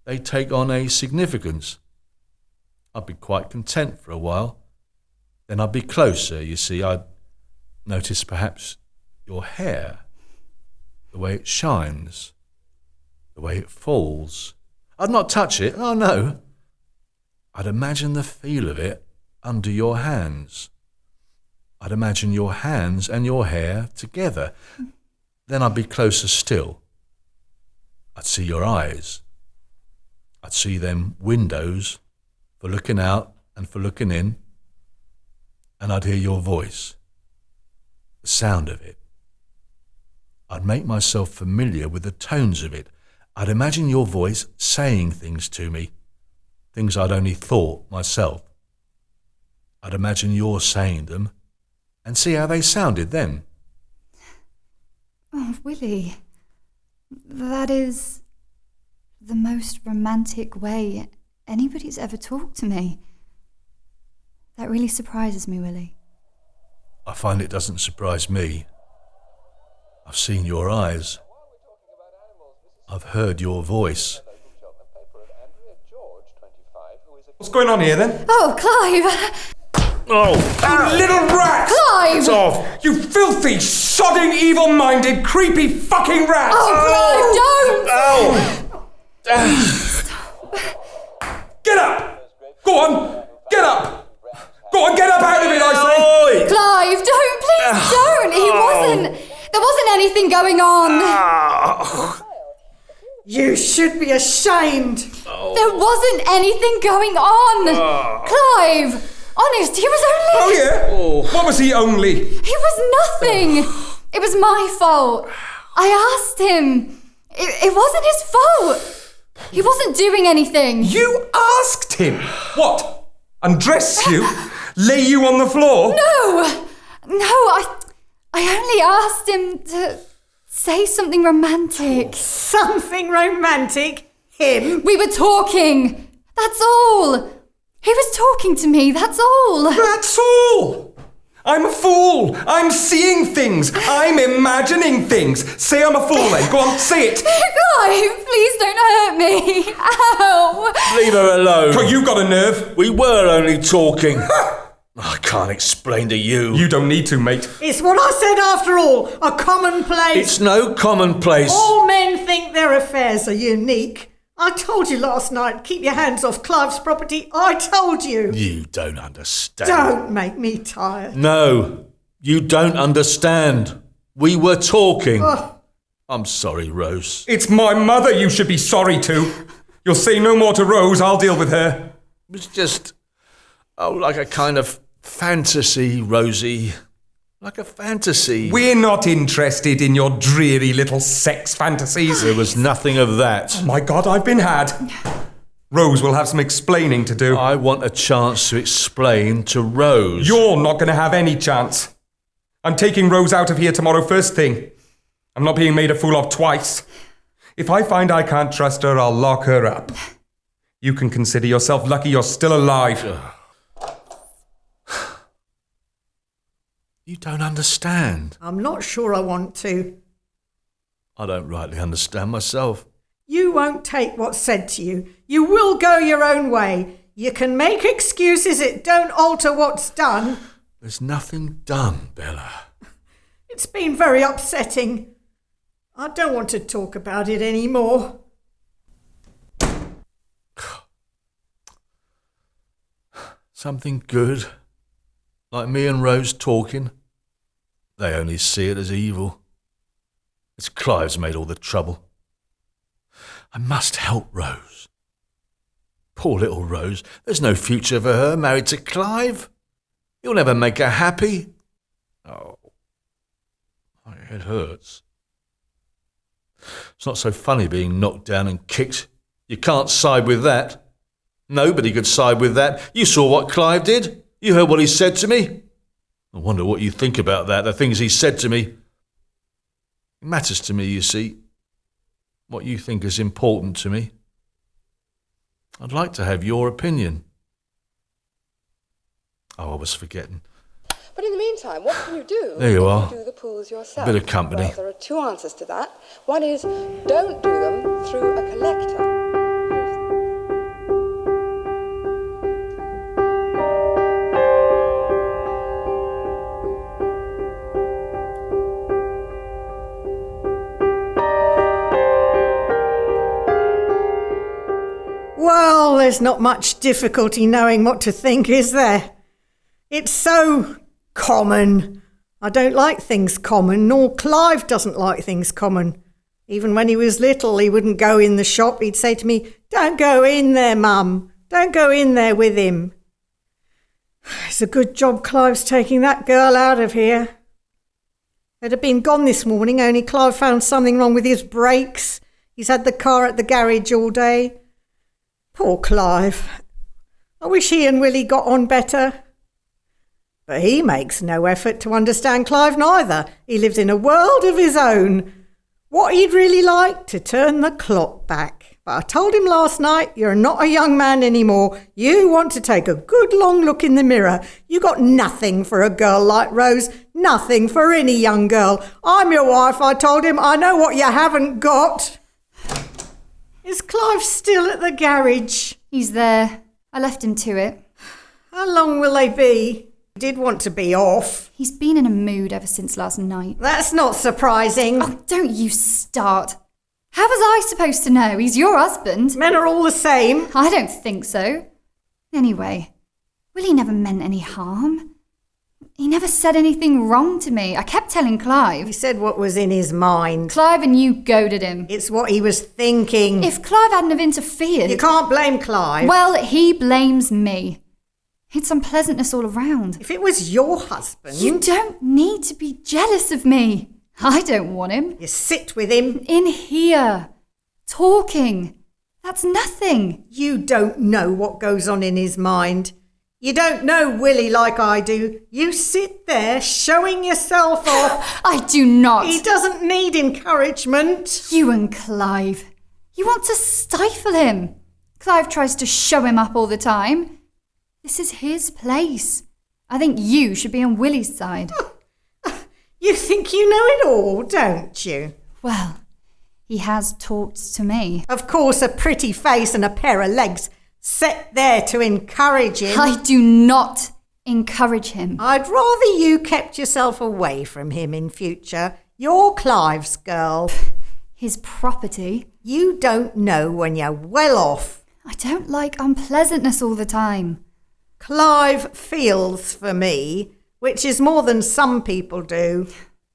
They take on a significance. I'd be quite content for a while. Then I'd be closer, you see. I'd notice perhaps your hair, the way it shines, the way it falls. I'd not touch it, oh no. I'd imagine the feel of it under your hands. I'd imagine your hands and your hair together. Then I'd be closer still. I'd see your eyes. I'd see them windows for looking out and for looking in. And I'd hear your voice, the sound of it. I'd make myself familiar with the tones of it. I'd imagine your voice saying things to me, things I'd only thought myself. I'd imagine you're saying them and see how they sounded then. Oh, Willie, that is the most romantic way anybody's ever talked to me. That really surprises me, Willie. I find it doesn't surprise me. I've seen your eyes. I've heard your voice. What's going on here then? Oh, Clive! Oh! You little rat! Clive! It's off! You filthy, sodding, evil-minded, creepy fucking rat! Oh, Clive, Oh! Get up! Go on! Get up! Go on, get up out of it, I say! don't! Clive, don't! Please don't! There wasn't anything going on. You should be ashamed. There wasn't anything going on. Clive! Honest, he was only... Oh, yeah? What was he only? He was nothing. It was my fault. I asked him. It wasn't his fault. He wasn't doing anything. You asked him? What? Undress you? Lay you on the floor? No, I only asked him to say something romantic. Something romantic? Him? We were talking. That's all. He was talking to me, that's all. That's all. I'm a fool. I'm seeing things. I'm imagining things. Say I'm a fool then. Go on, say it. Clive, please don't hurt me. Ow. Leave her alone. Well, you got a nerve. We were only talking. I can't explain to you. You don't need to, mate. It's what I said after all. A commonplace. It's no commonplace. All men think their affairs are unique. I told you last night, keep your hands off Clive's property. I told you. You don't understand. Don't make me tired. No, you don't understand. We were talking. Oh. I'm sorry, Rose. It's my mother you should be sorry to. You'll say no more to Rose. I'll deal with her. It was just, like a kind of fantasy, Rosie. Like a fantasy. We're not interested in your dreary little sex fantasies. There was nothing of that. Oh my God, I've been had. Rose will have some explaining to do. I want a chance to explain to Rose. You're not going to have any chance. I'm taking Rose out of here tomorrow first thing. I'm not being made a fool of twice. If I find I can't trust her, I'll lock her up. You can consider yourself lucky you're still alive. You don't understand. I'm not sure I want to. I don't rightly understand myself. You won't take what's said to you. You will go your own way. You can make excuses, it don't alter what's done. There's nothing done, Bella. It's been very upsetting. I don't want to talk about it anymore. Something good. Like me and Rose talking. They only see it as evil. It's Clive's made all the trouble. I must help Rose. Poor little Rose. There's no future for her married to Clive. He'll never make her happy. Oh, my head hurts. It's not so funny being knocked down and kicked. You can't side with that. Nobody could side with that. You saw what Clive did. You heard what he said to me. I wonder what you think about that, the things he said to me. It matters to me, you see. what you think is important to me. I'd like to have your opinion. Oh, I was forgetting. But in the meantime, what can you do? There you are. Do the pools yourself. A bit of company. Well, there are two answers to that. One is, don't do them through a collector. Well, there's not much difficulty knowing what to think, is there? It's so common. I don't like things common, nor Clive doesn't like things common. Even when he was little, he wouldn't go in the shop. He'd say to me, "Don't go in there, Mum. Don't go in there with him." It's a good job Clive's taking that girl out of here. They'd have been gone this morning, only Clive found something wrong with his brakes. He's had the car at the garage all day. Poor Clive. I wish he and Willie got on better. But he makes no effort to understand Clive neither. He lives in a world of his own. What he'd really like to turn the clock back. But I told him last night, you're not a young man anymore. You want to take a good long look in the mirror. You got nothing for a girl like Rose. Nothing for any young girl. I'm your wife, I told him. I know what you haven't got. Is Clive still at the garage? He's there. I left him to it. How long will they be? He did want to be off. He's been in a mood ever since last night. That's not surprising. Oh, don't you start. How was I supposed to know? He's your husband. Men are all the same. I don't think so. Anyway, Willie never meant any harm. He never said anything wrong to me. I kept telling Clive. He said what was in his mind. Clive and you goaded him. It's what he was thinking. If Clive hadn't have interfered... You can't blame Clive. Well, he blames me. It's unpleasantness all around. If it was your husband... You don't need to be jealous of me. I don't want him. You sit with him. In here. Talking. That's nothing. You don't know what goes on in his mind. You don't know Willie like I do. You sit there showing yourself off. I do not. He doesn't need encouragement. You and Clive. You want to stifle him. Clive tries to show him up all the time. This is his place. I think you should be on Willie's side. You think you know it all, don't you? Well, he has talked to me. Of course, a pretty face and a pair of legs set there to encourage him. I do not encourage him. I'd rather you kept yourself away from him in future. You're Clive's girl. His property. You don't know when you're well off. I don't like unpleasantness all the time. Clive feels for me, which is more than some people do.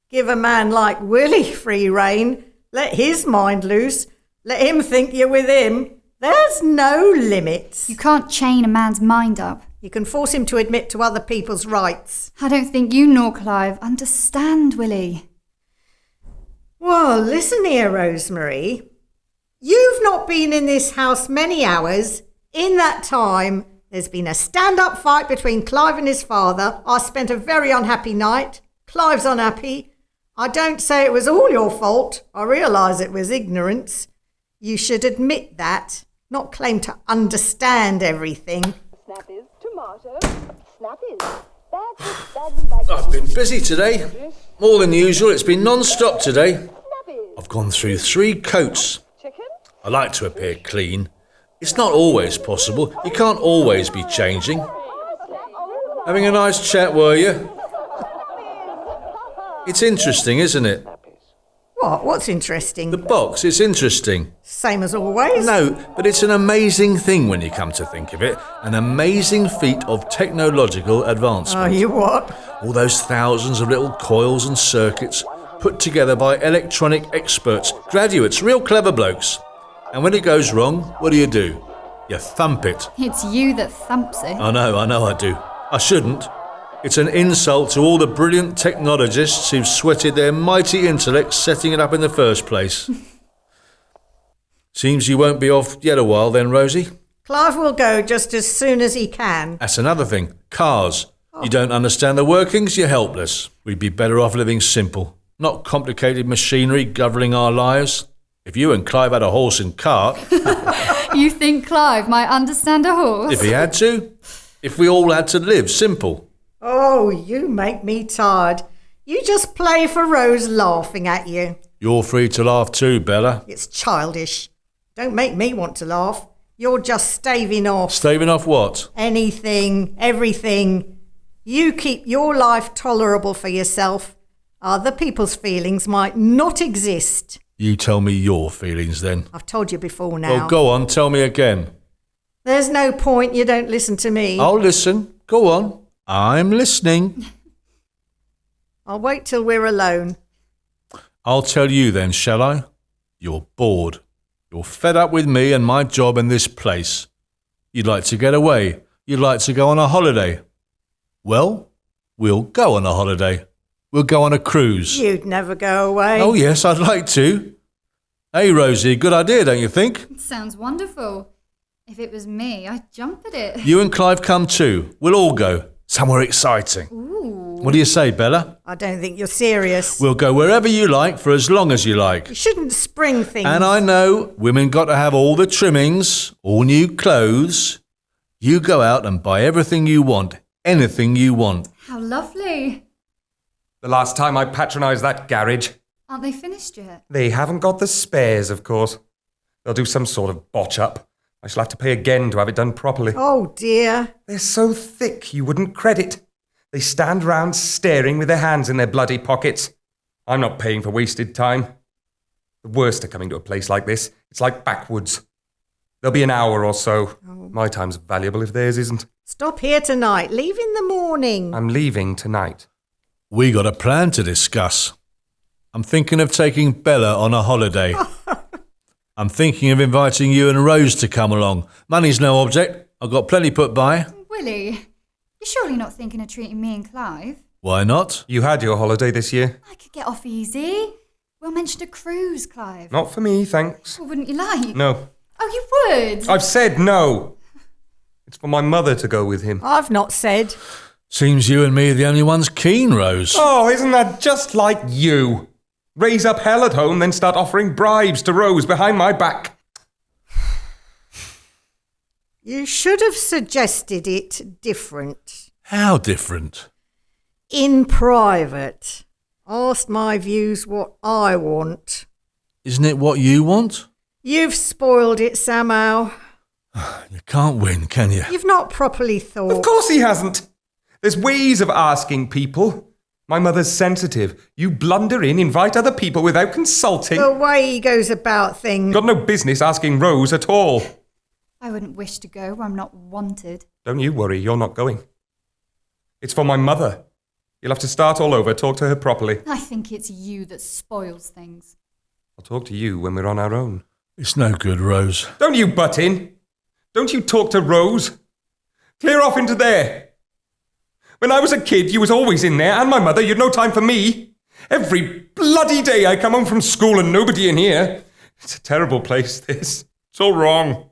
Give a man like Willie free rein. Let his mind loose. Let him think you're with him. There's no limits. You can't chain a man's mind up. You can force him to admit to other people's rights. I don't think you nor Clive understand Willie. Well, listen here, Rosemary. You've not been in this house many hours. In that time, there's been a stand-up fight between Clive and his father. I spent a very unhappy night. Clive's unhappy. I don't say it was all your fault. I realise it was ignorance. You should admit that, not claim to understand everything. Snappies, tomato, snappies, bags. I've been busy today. More than usual. It's been non-stop today. I've gone through 3 coats. Chicken? I like to appear clean. It's not always possible. You can't always be changing. Having a nice chat, were you? It's interesting, isn't it? What? What's interesting? The box, it's interesting. Same as always? No, but it's an amazing thing when you come to think of it. An amazing feat of technological advancement. Oh, you what? All those thousands of little coils and circuits put together by electronic experts, graduates, real clever blokes. And when it goes wrong, what do? You thump it. It's you that thumps it. I know I do. I shouldn't. It's an insult to all the brilliant technologists who've sweated their mighty intellects setting it up in the first place. Seems you won't be off yet a while then, Rosie. Clive will go just as soon as he can. That's another thing. Cars. You don't understand the workings, you're helpless. We'd be better off living simple. Not complicated machinery governing our lives. If you and Clive had a horse and cart, You think Clive might understand a horse? if he had to, if we all had to live, simple. Oh, you make me tired. You just play for Rose laughing at you. You're free to laugh too, Bella. It's childish. Don't make me want to laugh. You're just staving off. Staving off what? Anything, everything. You keep your life tolerable for yourself. Other people's feelings might not exist. You tell me your feelings then. I've told you before now. Oh, go on, tell me again. There's no point you don't listen to me. I'll listen. Go on. I'm listening. I'll wait till we're alone. I'll tell you then, shall I? You're bored. You're fed up with me and my job in this place. You'd like to get away. You'd like to go on a holiday. Well, we'll go on a holiday. We'll go on a cruise. You'd never go away. Oh, yes, I'd like to. Hey, Rosie, good idea, don't you think? Sounds wonderful. If it was me, I'd jump at it. You and Clive come too. We'll all go. Somewhere exciting. Ooh. What do you say, Bella? I don't think you're serious. We'll go wherever you like for as long as you like. You shouldn't spring things. And I know women got to have all the trimmings, all new clothes. You go out and buy everything you want, anything you want. How lovely. The last time I patronised that garage. Aren't they finished yet? They haven't got the spares, of course. They'll do some sort of botch up. I shall have to pay again to have it done properly. Oh, dear. They're so thick you wouldn't credit. They stand round staring with their hands in their bloody pockets. I'm not paying for wasted time. The worst are coming to a place like this. It's like backwoods. There'll be an hour or so. My time's valuable if theirs isn't. Stop here tonight. Leave in the morning. I'm leaving tonight. We got a plan to discuss. I'm thinking of taking Bella on a holiday. I'm thinking of inviting you and Rose to come along. Money's no object. I've got plenty put by. Willie, you're surely not thinking of treating me and Clive? Why not? You had your holiday this year. I could get off easy. We'll mention a cruise, Clive. Not for me, thanks. Well, wouldn't you like? No. Oh, you would? I've said no. It's for my mother to go with him. I've not said. Seems you and me are the only ones keen, Rose. Oh, isn't that just like you? Raise up hell at home, then start offering bribes to Rose behind my back. You should have suggested it different. How different? In private. Asked my views what I want. Isn't it what you want? You've spoiled it somehow. You can't win, can you? You've not properly thought. Of course he hasn't. There's ways of asking people. My mother's sensitive. You blunder in, invite other people without consulting. The way he goes about things. Got no business asking Rose at all. I wouldn't wish to go where I'm not wanted. Don't you worry, you're not going. It's for my mother. You'll have to start all over, talk to her properly. I think it's you that spoils things. I'll talk to you when we're on our own. It's no good, Rose. Don't you butt in. Don't you talk to Rose. Clear off into there. When I was a kid, you was always in there, and my mother, you'd no time for me. Every bloody day I come home from school and nobody in here. It's a terrible place, this. It's all wrong.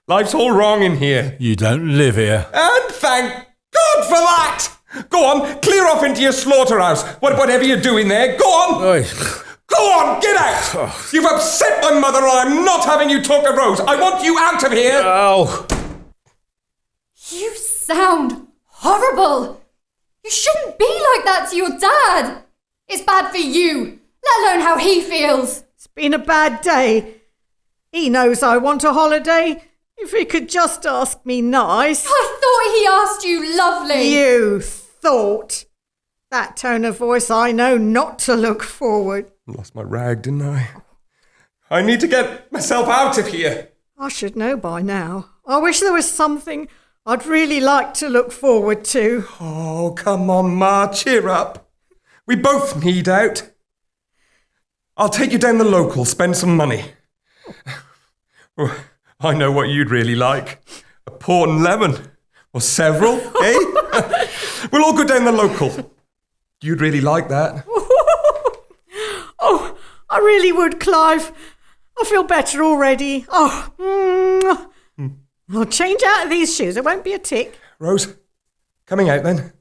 Life's all wrong in here. You don't live here. And thank God for that! Go on, clear off into your slaughterhouse. Whatever you're doing there, go on! Oi. Go on, get out! You've upset my mother and I'm not having you talk to Rose. I want you out of here! Oh. You sound horrible! You shouldn't be like that to your dad! It's bad for you, let alone how he feels. It's been a bad day. He knows I want a holiday. If he could just ask me nice. I thought he asked you lovely. You thought. That tone of voice, I know not to look forward. Lost my rag, didn't I? I need to get myself out of here. I should know by now. I wish there was something I'd really like to look forward to. Oh, come on, Ma, cheer up. We both need out. I'll take you down the local, spend some money. I know what you'd really like. A port and lemon. Or several, eh? We'll all go down the local. You'd really like that. Oh, I really would, Clive. I feel better already. Oh, I'll change out of these shoes. It won't be a tick. Rose, coming out then?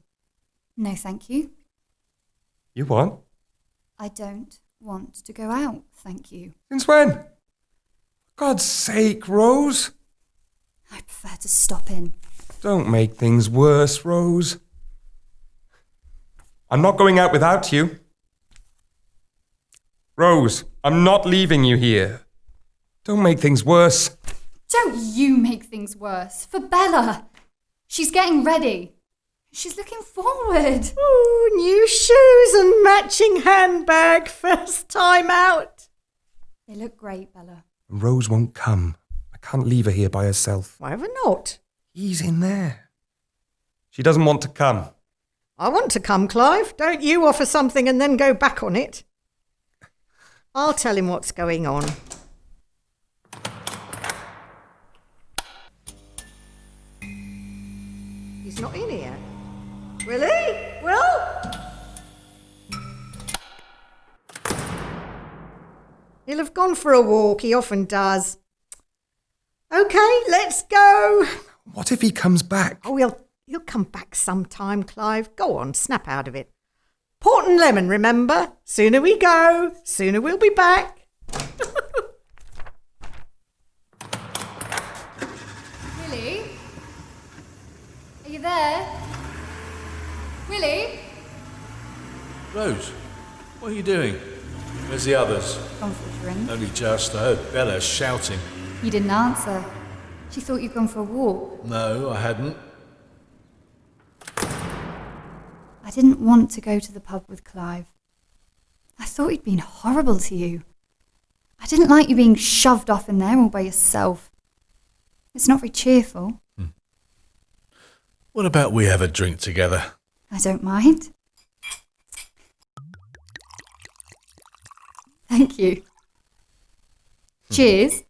No, thank you. You what? I don't want to go out, thank you. Since when? God's sake, Rose. I prefer to stop in. Don't make things worse, Rose. I'm not going out without you. Rose, I'm not leaving you here. Don't make things worse. Don't you make things worse. For Bella. She's getting ready. She's looking forward. Ooh, new shoes and matching handbag. First time out. They look great, Bella. Rose won't come. I can't leave her here by herself. Why ever not? He's in there. She doesn't want to come. I want to come, Clive. Don't you offer something and then go back on it. I'll tell him what's going on. He's not in here. Will he? Will? He'll have gone for a walk. He often does. Okay, let's go. What if he comes back? Oh, he'll come back sometime, Clive. Go on, snap out of it. Port and lemon, remember? Sooner we go, sooner we'll be back. Willie? Are you there? Willie? Rose, what are you doing? Where's the others? Gone for a drink. Only just. I heard Bella shouting. You didn't answer. She thought you'd gone for a walk. No, I hadn't. I didn't want to go to the pub with Clive. I thought he'd been horrible to you. I didn't like you being shoved off in there all by yourself. It's not very cheerful. What about we have a drink together? I don't mind. Thank you. Cheers.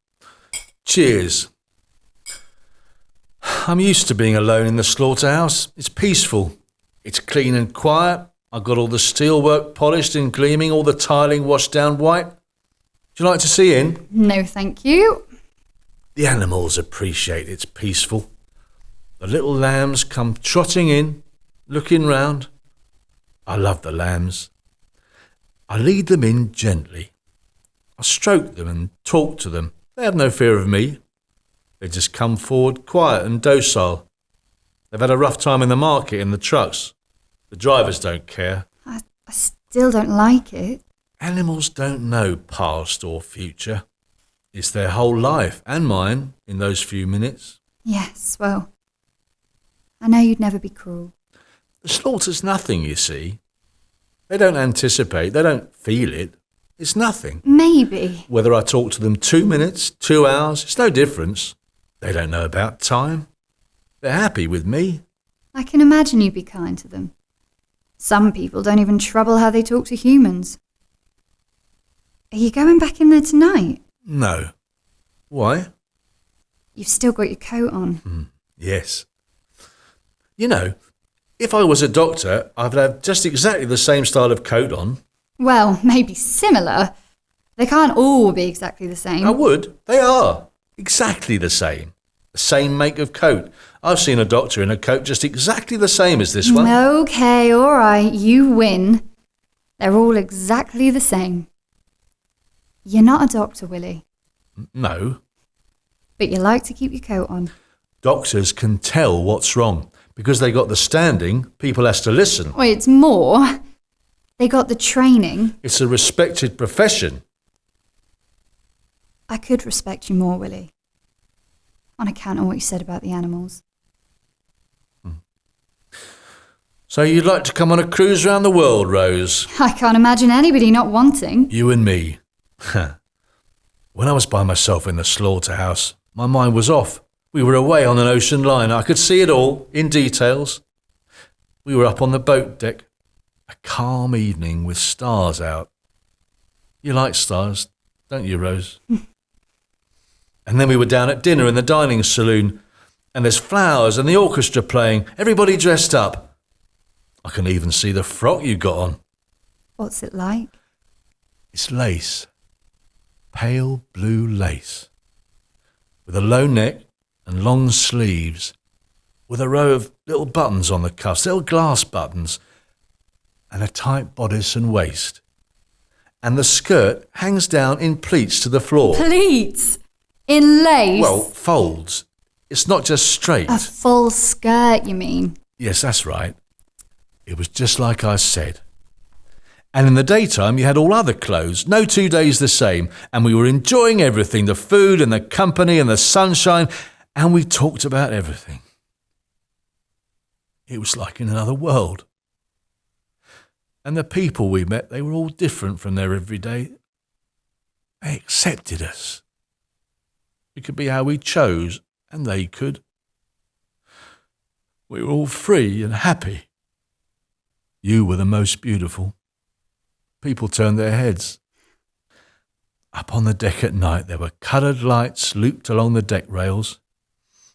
Cheers. I'm used to being alone in the slaughterhouse. It's peaceful. It's clean and quiet. I've got all the steelwork polished and gleaming, all the tiling washed down white. Would you like to see in? No, thank you. The animals appreciate it's peaceful. The little lambs come trotting in, looking round. I love the lambs. I lead them in gently. I stroke them and talk to them. They have no fear of me. They just come forward quiet and docile. They've had a rough time in the market in the trucks. The drivers don't care. I still don't like it. Animals don't know past or future. It's their whole life, and mine, in those few minutes. Yes, well, I know you'd never be cruel. The slaughter's nothing, you see. They don't anticipate, they don't feel it. It's nothing. Maybe. Whether I talk to them 2 minutes, 2 hours, it's no difference. They don't know about time. They're happy with me. I can imagine you'd be kind to them. Some people don't even trouble how they talk to humans. Are you going back in there tonight? No. Why? You've still got your coat on. Yes. You know, if I was a doctor, I'd have just exactly the same style of coat on. Well, maybe similar. They can't all be exactly the same. I would. They are. Exactly the same. The same make of coat. I've seen a doctor in a coat just exactly the same as this one. Okay, all right, you win. They're all exactly the same. You're not a doctor, Willie. No. But you like to keep your coat on. Doctors can tell what's wrong. Because they got the standing, people has to listen. Well, it's more. They got the training. It's a respected profession. I could respect you more, Willie. On account of what you said about the animals. So you'd like to come on a cruise around the world, Rose? I can't imagine anybody not wanting. You and me. When I was by myself in the slaughterhouse, my mind was off. We were away on an ocean liner. I could see it all, in details. We were up on the boat deck. A calm evening with stars out. You like stars, don't you, Rose? And then we were down at dinner in the dining saloon. And there's flowers and the orchestra playing. Everybody dressed up. I can even see the frock you got on. What's it like? It's lace. Pale blue lace. With a low neck and long sleeves, with a row of little buttons on the cuffs, little glass buttons, and a tight bodice and waist. And the skirt hangs down in pleats to the floor. Pleats? In lace? Well, folds. It's not just straight. A full skirt, you mean? Yes, that's right. It was just like I said. And in the daytime, you had all other clothes, no 2 days the same, and we were enjoying everything, the food and the company and the sunshine, and we talked about everything. It was like in another world. And the people we met, they were all different from their everyday. They accepted us. We could be how we chose, and they could. We were all free and happy. You were the most beautiful. People turned their heads. Up on the deck at night, there were coloured lights looped along the deck rails,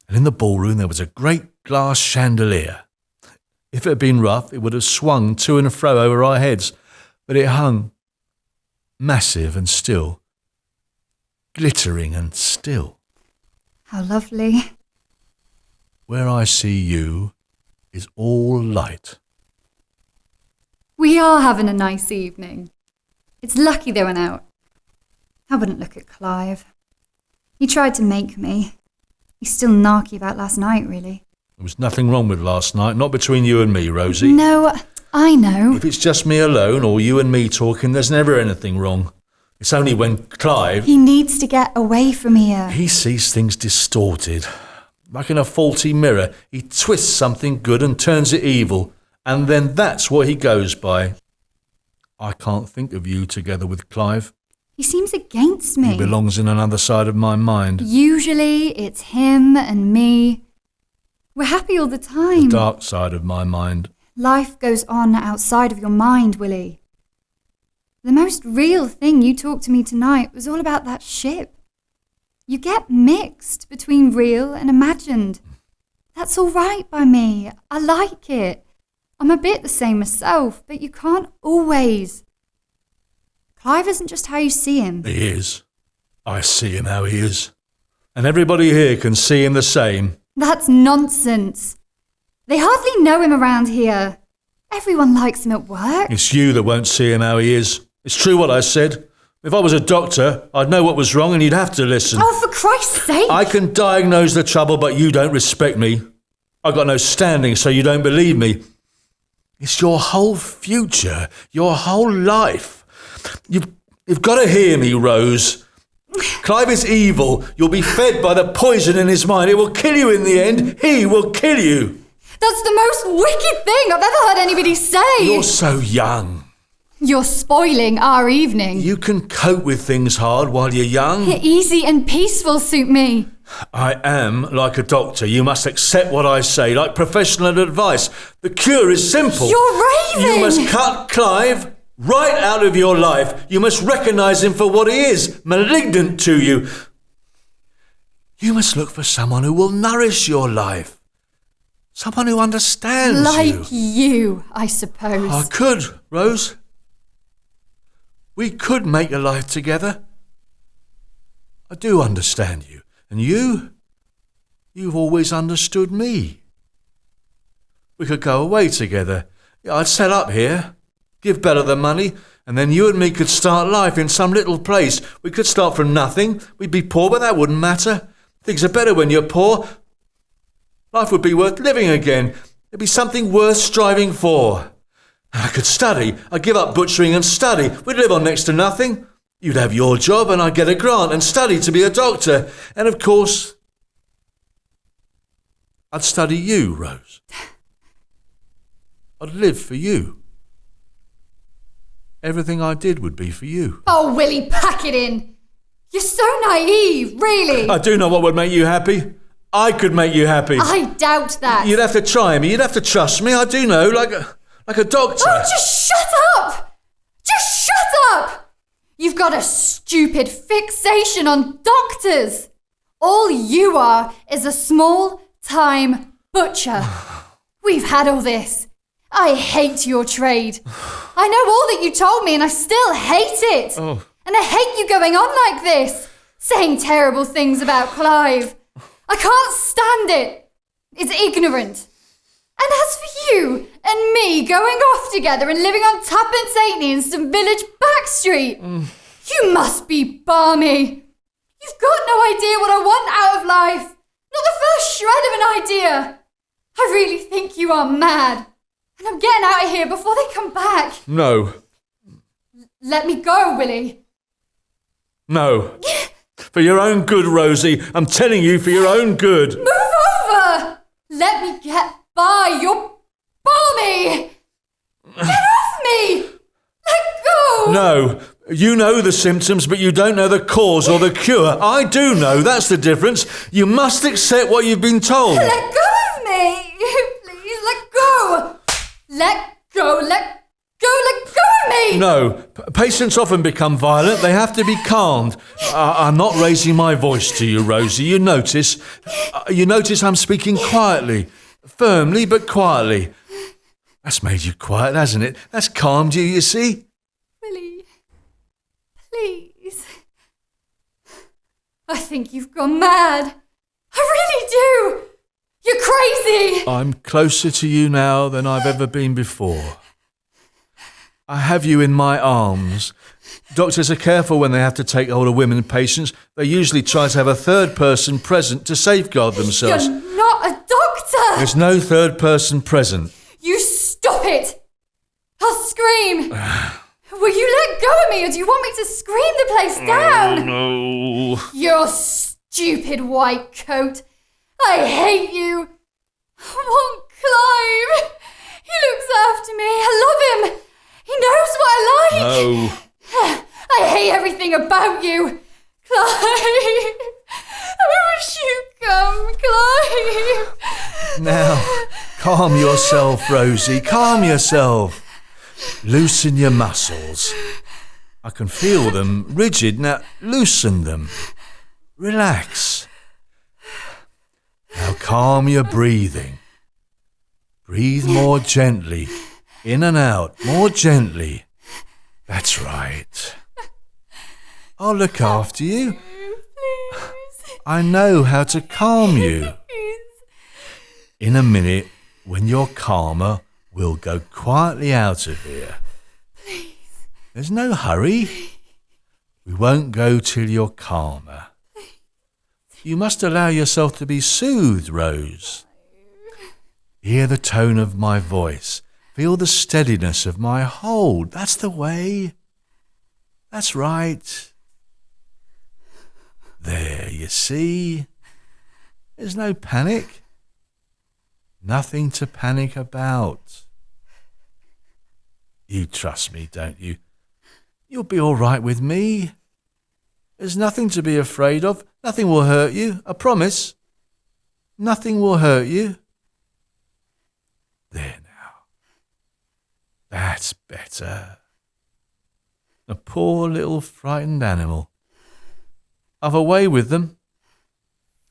and in the ballroom there was a great glass chandelier. If it had been rough, it would have swung to and fro over our heads, but it hung, massive and still, glittering and still. How lovely. Where I see you is all light. We are having a nice evening. It's lucky they went out. I wouldn't look at Clive. He tried to make me. He's still narky about last night, really. There was nothing wrong with last night, not between you and me, Rosie. No, I know. If it's just me alone or you and me talking, there's never anything wrong. It's only when Clive... He needs to get away from here. He sees things distorted. Like in a faulty mirror, he twists something good and turns it evil, and then that's what he goes by. I can't think of you together with Clive. He seems against me. He belongs in another side of my mind. Usually it's him and me. We're happy all the time. The dark side of my mind. Life goes on outside of your mind, Willie. The most real thing you talked to me tonight was all about that ship. You get mixed between real and imagined. That's all right by me. I like it. I'm a bit the same myself, but you can't always. Clive isn't just how you see him. He is. I see him how he is. And everybody here can see him the same. That's nonsense. They hardly know him around here. Everyone likes him at work. It's you that won't see him how he is. It's true what I said. If I was a doctor, I'd know what was wrong and you'd have to listen. Oh, for Christ's sake! I can diagnose the trouble, but you don't respect me. I've got no standing, so you don't believe me. It's your whole future, your whole life. You've got to hear me, Rose. Clive is evil. You'll be fed by the poison in his mind. It will kill you in the end. He will kill you. That's the most wicked thing I've ever heard anybody say. You're so young. You're spoiling our evening. You can cope with things hard while you're young. Easy and peaceful suit me. I am like a doctor. You must accept what I say, like professional advice. The cure is simple. You're raving. You must cut Clive right out of your life. You must recognise him for what he is, malignant to you. You must look for someone who will nourish your life. Someone who understands you. Like you, I suppose. I could, Rose. We could make a life together. I do understand you. And you've always understood me. We could go away together. I'd set up here, give Bella the money, and then you and me could start life in some little place. We could start from nothing. We'd be poor, but that wouldn't matter. Things are better when you're poor. Life would be worth living again. It'd be something worth striving for. I could study. I'd give up butchering and study. We'd live on next to nothing. You'd have your job and I'd get a grant and study to be a doctor. And of course, I'd study you, Rose. I'd live for you. Everything I did would be for you. Oh, Willie, pack it in. You're so naive, really. I do know what would make you happy. I could make you happy. I doubt that. You'd have to try me. You'd have to trust me. I do know, like a doctor. Oh, just shut up! Just shut up! You've got a stupid fixation on doctors. All you are is a small-time butcher. We've had all this. I hate your trade. I know all that you told me and I still hate it. Oh. And I hate you going on like this, saying terrible things about Clive. I can't stand it. It's ignorant. And as for you and me going off together and living on tuppence halfpenny in some village back street, you must be balmy. You've got no idea what I want out of life. Not the first shred of an idea. I really think you are mad. And I'm getting out of here before they come back. No. Let me go, Willie. No. For your own good, Rosie. I'm telling you, for your own good. Move over! Let me get by. You're balmy. Get off me! Let go! No. You know the symptoms, but you don't know the cause or the cure. I do know. That's the difference. You must accept what you've been told. Let go of me! Please, let go! Let go, let go of me! No. Patients often become violent. They have to be calmed. I'm not raising my voice to you, Rosie. You notice I'm speaking quietly. Firmly, but quietly. That's made you quiet, hasn't it? That's calmed you see? Willie, please. I think you've gone mad. I really do. You're crazy. I'm closer to you now than I've ever been before. I have you in my arms. Doctors are careful when they have to take older women patients. They usually try to have a third person present to safeguard themselves. You're not a doctor. There's no third person present. You stop it. I'll scream. Will you let go of me, or do you want me to scream the place down? No. Your stupid white coat. I hate you. I want Clive. He looks after me. I love him. He knows what I like. No. I hate everything about you. Clive. I wish you'd come, Clive. Now, calm yourself, Rosie. Calm yourself. Loosen your muscles. I can feel them rigid. Now, loosen them. Relax. Now, calm your breathing. Breathe more gently. In and out. More gently. That's right. I'll look after you. I know how to calm you. In a minute, when you're calmer, we'll go quietly out of here. There's no hurry. We won't go till you're calmer. You must allow yourself to be soothed, Rose. Hear the tone of my voice. Feel the steadiness of my hold. That's the way. That's right. There, you see. There's no panic. Nothing to panic about. You trust me, don't you? You'll be all right with me. There's nothing to be afraid of. Nothing will hurt you, I promise. Nothing will hurt you. There now. That's better. A poor little frightened animal. I've a way with them.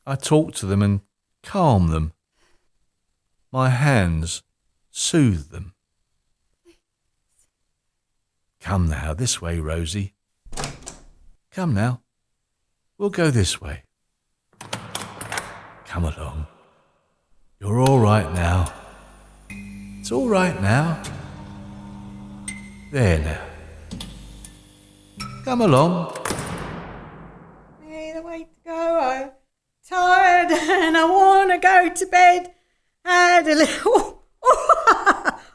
I talk to them and calm them. My hands soothe them. Come now, this way, Rosie. Come now. We'll go this way. Come along. You're all right now. It's all right now. There now. Come along. Either way to go. I'm tired and I want to go to bed. Had a little.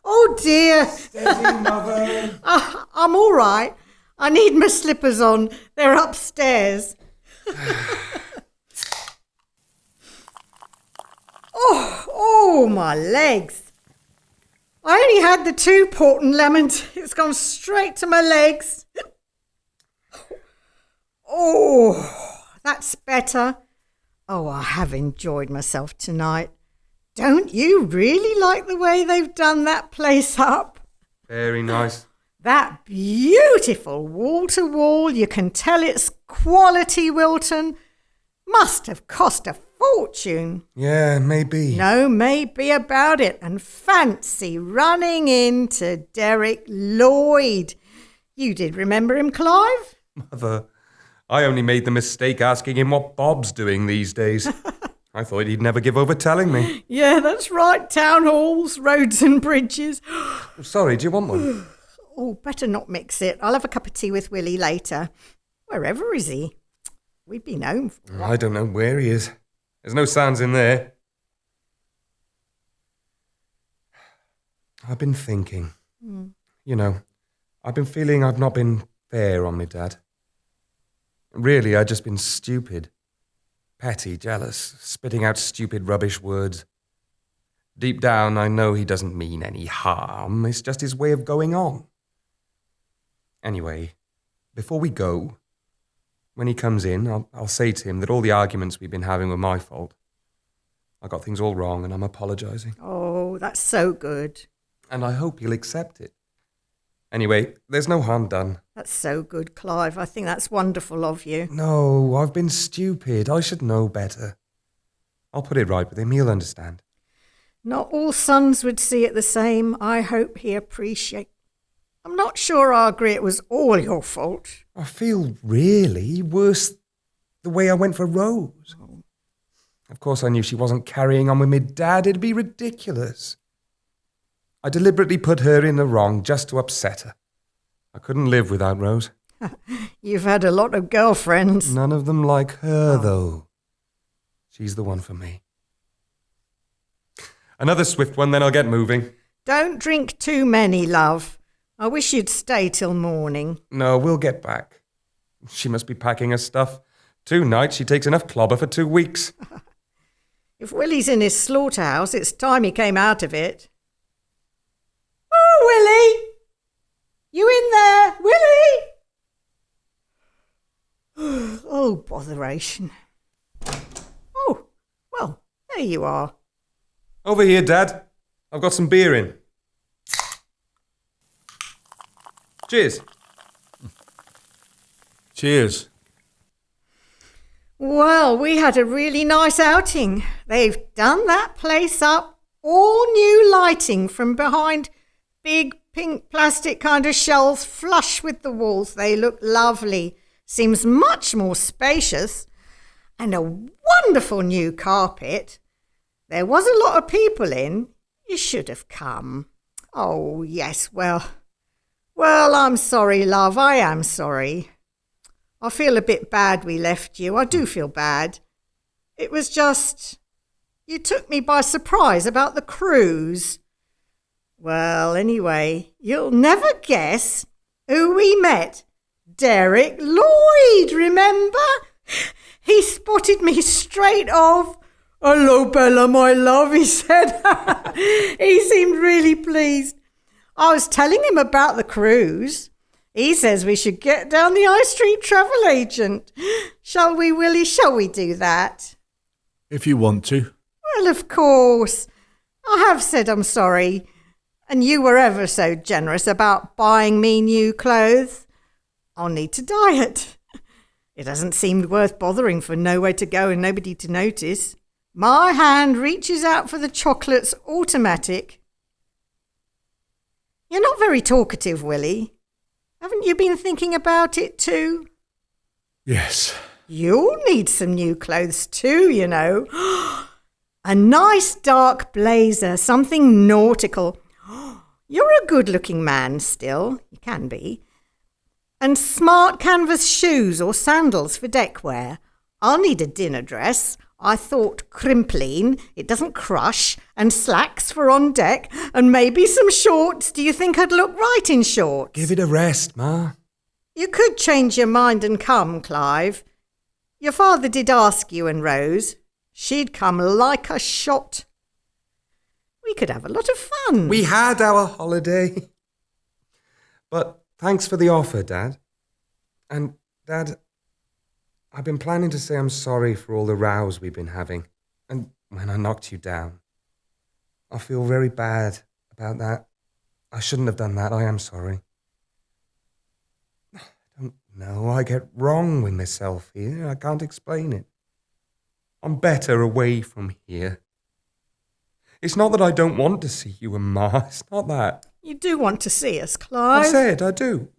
Oh dear. Steady, mother. I'm all right. I need my slippers on. They're upstairs. Oh, my legs. I only had the 2 port and lemons. It's gone straight to my legs. Oh, that's better. Oh, I have enjoyed myself tonight. Don't you really like the way they've done that place up? Very nice. That beautiful wall-to-wall, you can tell it's quality, Wilton. Must have cost a fortune. Yeah, maybe. No maybe about it. And fancy running into Derek Lloyd. You did remember him, Clive? Mother, I only made the mistake asking him what Bob's doing these days. I thought he'd never give over telling me. Yeah, that's right. Town halls, roads and bridges. Sorry, do you want one? Oh, better not mix it. I'll have a cup of tea with Willie later. Wherever is he? We'd been home for a while. I don't know where he is. There's no sounds in there. I've been thinking. You know, I've been feeling I've not been fair on my dad. Really, I've just been stupid. Petty, jealous, spitting out stupid rubbish words. Deep down, I know he doesn't mean any harm. It's just his way of going on. Anyway, before we go, when he comes in, I'll say to him that all the arguments we've been having were my fault. I got things all wrong and I'm apologising. Oh, that's so good. And I hope he'll accept it. Anyway, there's no harm done. That's so good, Clive. I think that's wonderful of you. No, I've been stupid. I should know better. I'll put it right with him. He'll understand. Not all sons would see it the same. I hope he appreciates. I'm not sure I agree it was all your fault. I feel really worse the way I went for Rose. Of course, I knew she wasn't carrying on with me dad. It'd be ridiculous. I deliberately put her in the wrong just to upset her. I couldn't live without Rose. You've had a lot of girlfriends. None of them like her, though. She's the one for me. Another swift one, then I'll get moving. Don't drink too many, love. I wish you'd stay till morning. No, we'll get back. She must be packing her stuff. 2 nights, she takes enough clobber for 2 weeks. If Willie's in his slaughterhouse, it's time he came out of it. Oh, Willie! You in there, Willie? Oh, botheration. Oh, well, there you are. Over here, Dad. I've got some beer in. Cheers. Cheers. Well, we had a really nice outing. They've done that place up, all new lighting from behind big pink plastic kind of shelves flush with the walls. They look lovely. Seems much more spacious. And a wonderful new carpet. There was a lot of people in. You should have come. Oh, yes, well, I'm sorry, love. I am sorry. I feel a bit bad we left you. I do feel bad. It was just, you took me by surprise about the cruise. Well, anyway, you'll never guess who we met. Derek Lloyd, remember? He spotted me straight off. "Hello, Bella, my love," he said. He seemed really pleased. I was telling him about the cruise. He says we should get down the High Street travel agent. Shall we, Willie? Shall we do that? If you want to. Well, of course. I have said I'm sorry. And you were ever so generous about buying me new clothes. I'll need to dye it. It hasn't seemed worth bothering for nowhere to go and nobody to notice. My hand reaches out for the chocolates automatic. You're not very talkative, Willie. Haven't you been thinking about it too? Yes. You'll need some new clothes too, you know. A nice dark blazer, something nautical. You're a good-looking man still. You can be. And smart canvas shoes or sandals for deck wear. I'll need a dinner dress. I thought crimpline, it doesn't crush, and slacks for on deck, and maybe some shorts. Do you think I'd look right in shorts? Give it a rest, Ma. You could change your mind and come, Clive. Your father did ask you and Rose. She'd come like a shot. We could have a lot of fun. We had our holiday. But thanks for the offer, Dad. And, Dad, I've been planning to say I'm sorry for all the rows we've been having. And when I knocked you down. I feel very bad about that. I shouldn't have done that. I am sorry. I don't know. I get wrong with myself here. I can't explain it. I'm better away from here. It's not that I don't want to see you and Ma. It's not that. You do want to see us, Clive. I said I do.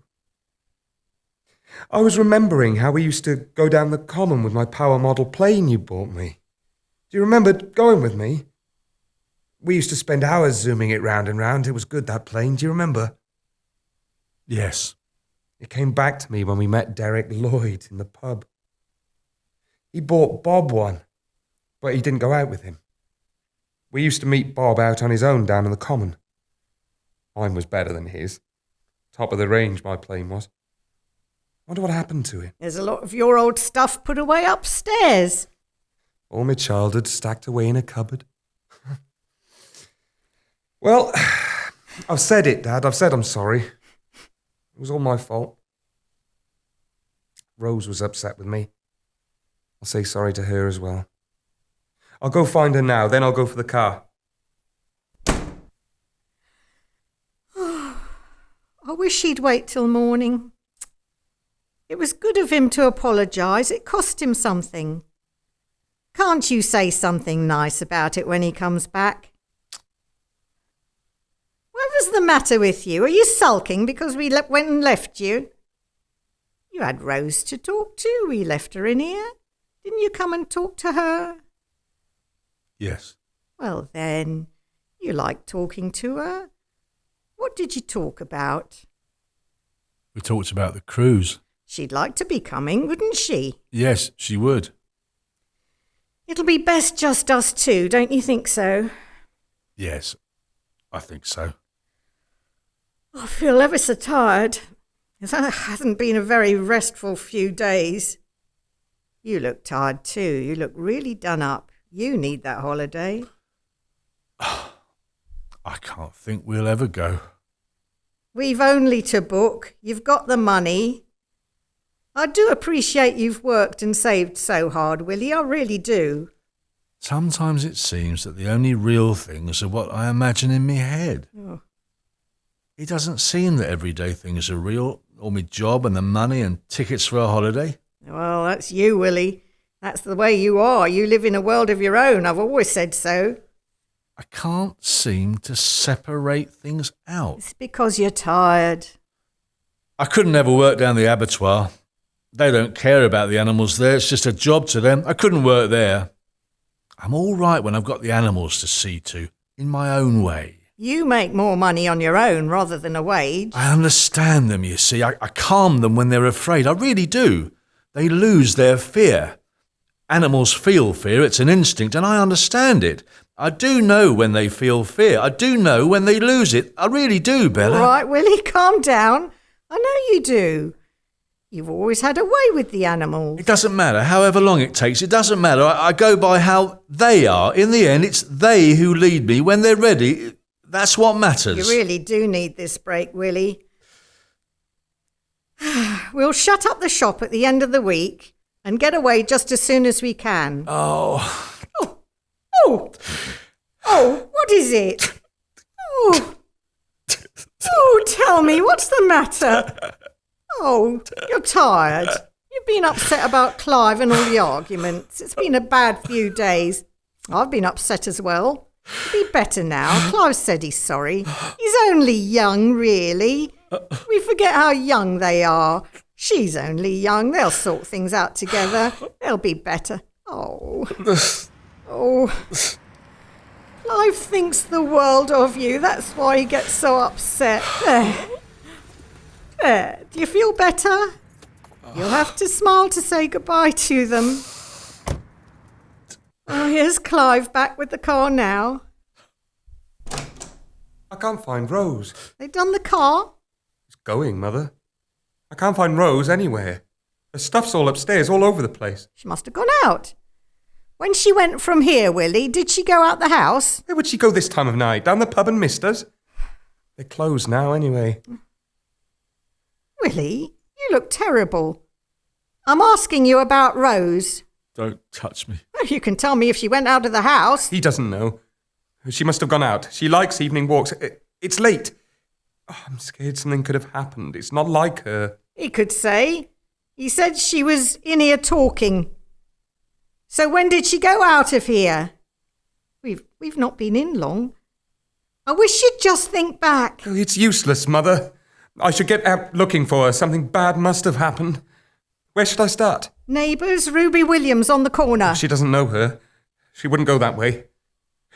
I was remembering how we used to go down the common with my power model plane you bought me. Do you remember going with me? We used to spend hours zooming it round and round. It was good, that plane. Do you remember? Yes. It came back to me when we met Derek Lloyd in the pub. He bought Bob one, but he didn't go out with him. We used to meet Bob out on his own down in the common. Mine was better than his. Top of the range, my plane was. Wonder what happened to it. There's a lot of your old stuff put away upstairs. All my childhood stacked away in a cupboard. Well, I've said it, Dad. I've said I'm sorry. It was all my fault. Rose was upset with me. I'll say sorry to her as well. I'll go find her now, then I'll go for the car. I wish he'd wait till morning. It was good of him to apologise. It cost him something. Can't you say something nice about it when he comes back? Whatever's the matter with you? Are you sulking because we went and left you? You had Rose to talk to. We left her in here. Didn't you come and talk to her? Yes. Well then, you liked talking to her. What did you talk about? We talked about the cruise. She'd like to be coming, wouldn't she? Yes, she would. It'll be best just us two, don't you think so? Yes, I think so. I feel ever so tired. It hasn't been a very restful few days. You look tired too. You look really done up. You need that holiday. I can't think we'll ever go. We've only to book. You've got the money. I do appreciate you've worked and saved so hard, Willie. I really do. Sometimes it seems that the only real things are what I imagine in me head. Oh. It doesn't seem that everyday things are real, or me job and the money and tickets for a holiday. Well, that's you, Willie. That's the way you are. You live in a world of your own. I've always said so. I can't seem to separate things out. It's because you're tired. I couldn't ever work down the abattoir. They don't care about the animals there. It's just a job to them. I couldn't work there. I'm all right when I've got the animals to see to, in my own way. You make more money on your own rather than a wage. I understand them, you see. I calm them when they're afraid. I really do. They lose their fear. Animals feel fear. It's an instinct, and I understand it. I do know when they feel fear. I do know when they lose it. I really do, Bella. All right, Willie, calm down. I know you do. You've always had a way with the animals. It doesn't matter, however long it takes. It doesn't matter. I go by how they are. In the end, it's they who lead me. When they're ready, that's what matters. You really do need this break, Willie. We'll shut up the shop at the end of the week and get away just as soon as we can. Oh. Oh, what is it? Oh, tell me, what's the matter? Oh, you're tired. You've been upset about Clive and all the arguments. It's been a bad few days. I've been upset as well. It'll be better now. Clive said he's sorry. He's only young, really. We forget how young they are. She's only young. They'll sort things out together. They'll be better. Oh. Clive thinks the world of you. That's why he gets so upset. There. Do you feel better? You'll have to smile to say goodbye to them. Oh, here's Clive back with the car now. I can't find Rose. They've done the car? It's going, Mother. I can't find Rose anywhere. Her stuff's all upstairs, all over the place. She must have gone out. When she went from here, Willie, did she go out the house? Where would she go this time of night? Down the pub and Misters? They're closed now, anyway. Willie, you look terrible. I'm asking you about Rose. Don't touch me. Well, you can tell me if she went out of the house. He doesn't know. She must have gone out. She likes evening walks. It's late. Oh, I'm scared something could have happened. It's not like her. He could say. He said she was in here talking. So when did she go out of here? We've not been in long. I wish you'd just think back. Oh, it's useless, Mother. I should get out looking for her. Something bad must have happened. Where should I start? Neighbours, Ruby Williams on the corner. She doesn't know her. She wouldn't go that way.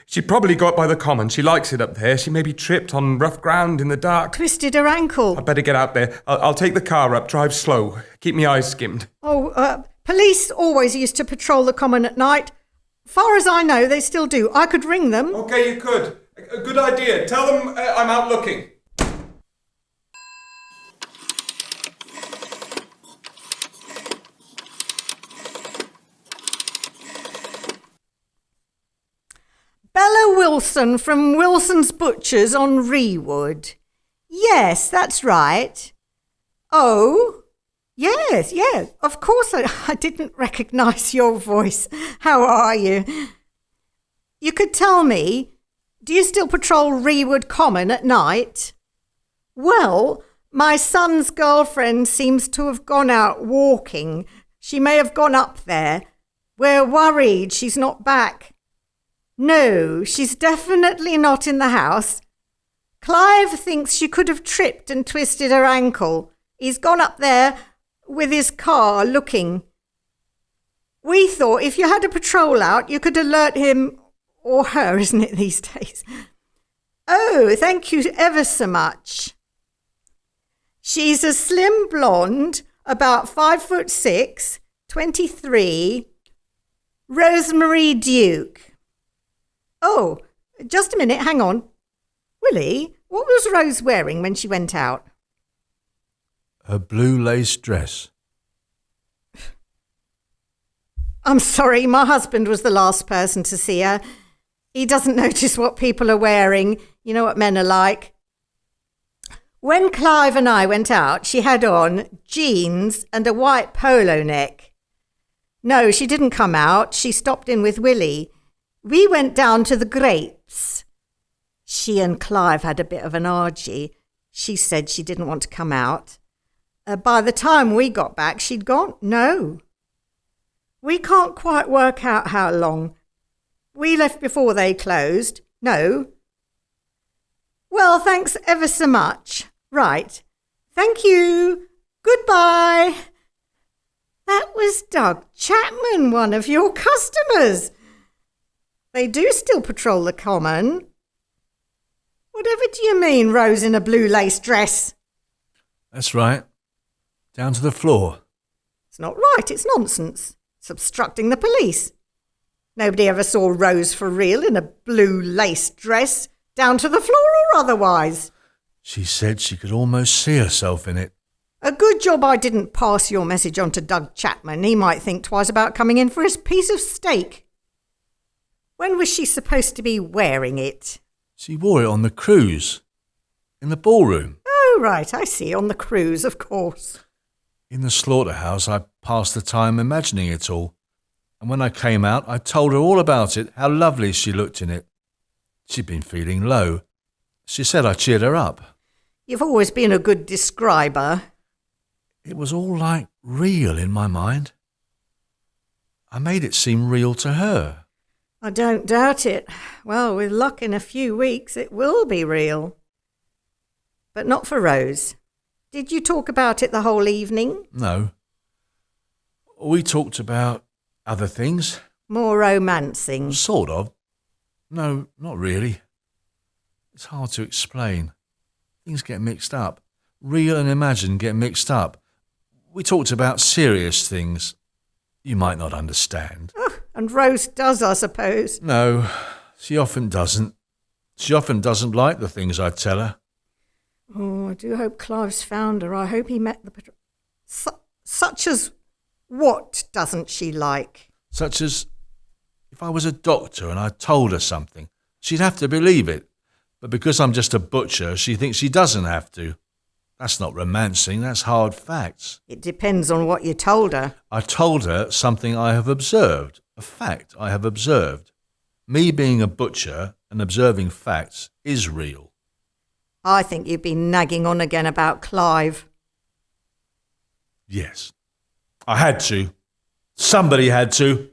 She'd probably go up by the common. She likes it up there. She maybe tripped on rough ground in the dark. Twisted her ankle. I'd better get out there. I'll take the car up, drive slow. Keep me eyes skimmed. Oh, Police always used to patrol the common at night. Far as I know, they still do. I could ring them. Okay, you could. A good idea. Tell them I'm out looking. Bella Wilson from Wilson's Butchers on Reewood. Yes, that's right. Oh, yes, of course I didn't recognise your voice. How are you? You could tell me, do you still patrol Reewood Common at night? Well, my son's girlfriend seems to have gone out walking. She may have gone up there. We're worried she's not back. No, she's definitely not in the house. Clive thinks she could have tripped and twisted her ankle. He's gone up there with his car looking. We thought if you had a patrol out, you could alert him, or her, isn't it these days? Oh, thank you ever so much. She's a slim blonde, about 5'6", 23, Rosemary Duke. Oh, just a minute, hang on. Willie, what was Rose wearing when she went out? A blue lace dress. I'm sorry, my husband was the last person to see her. He doesn't notice what people are wearing. You know what men are like. When Clive and I went out, she had on jeans and a white polo neck. No, she didn't come out. She stopped in with Willie. We went down to the Grapes. She and Clive had a bit of an argy. She said she didn't want to come out. By the time we got back, she'd gone. No. We can't quite work out how long. We left before they closed. No. Well, thanks ever so much. Right. Thank you. Goodbye. That was Doug Chapman, one of your customers. They do still patrol the common. Whatever do you mean, Rose in a blue lace dress? That's right. Down to the floor. It's not right, it's nonsense. It's obstructing the police. Nobody ever saw Rose for real in a blue lace dress, down to the floor or otherwise. She said she could almost see herself in it. A good job I didn't pass your message on to Doug Chapman. He might think twice about coming in for his piece of steak. When was she supposed to be wearing it? She wore it on the cruise. In the ballroom. Oh, right, I see. On the cruise, of course. In the slaughterhouse, I passed the time imagining it all. And when I came out, I told her all about it, how lovely she looked in it. She'd been feeling low. She said I cheered her up. You've always been a good describer. It was all like real in my mind. I made it seem real to her. I don't doubt it. Well, with luck in a few weeks, it will be real. But not for Rose. Did you talk about it the whole evening? No. We talked about other things. More romancing? Sort of. No, not really. It's hard to explain. Things get mixed up. Real and imagined get mixed up. We talked about serious things. You might not understand. Oh, and Rose does, I suppose. No, she often doesn't. She often doesn't like the things I tell her. Oh, I do hope Clive's found her. I hope he met the patrol. Such as what doesn't she like? Such as if I was a doctor and I told her something, she'd have to believe it. But because I'm just a butcher, she thinks she doesn't have to. That's not romancing, that's hard facts. It depends on what you told her. I told her something I have observed, a fact I have observed. Me being a butcher and observing facts is real. I think you've been nagging on again about Clive. Yes. I had to. Somebody had to.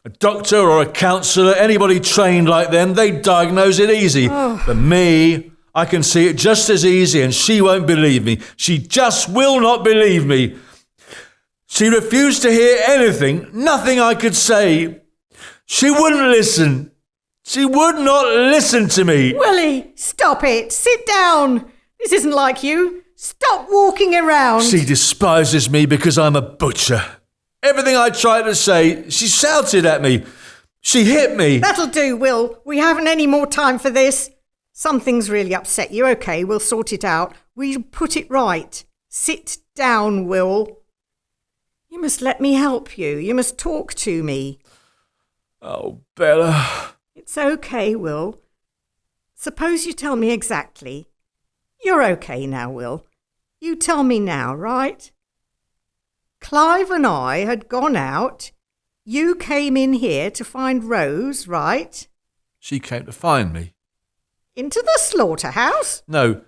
A doctor or a counsellor, anybody trained like them, they diagnose it easy. Oh. But me, I can see it just as easy and she won't believe me. She just will not believe me. She refused to hear anything, nothing I could say. She wouldn't listen. She would not listen to me. Willie, stop it. Sit down. This isn't like you. Stop walking around. She despises me because I'm a butcher. Everything I tried to say, she shouted at me. She hit me. That'll do, Will. We haven't any more time for this. Something's really upset you. OK, we'll sort it out. We'll put it right. Sit down, Will. You must let me help you. You must talk to me. Oh, Bella. It's OK, Will. Suppose you tell me exactly. You're OK now, Will. You tell me now, right? Clive and I had gone out. You came in here to find Rose, right? She came to find me. Into the slaughterhouse? No,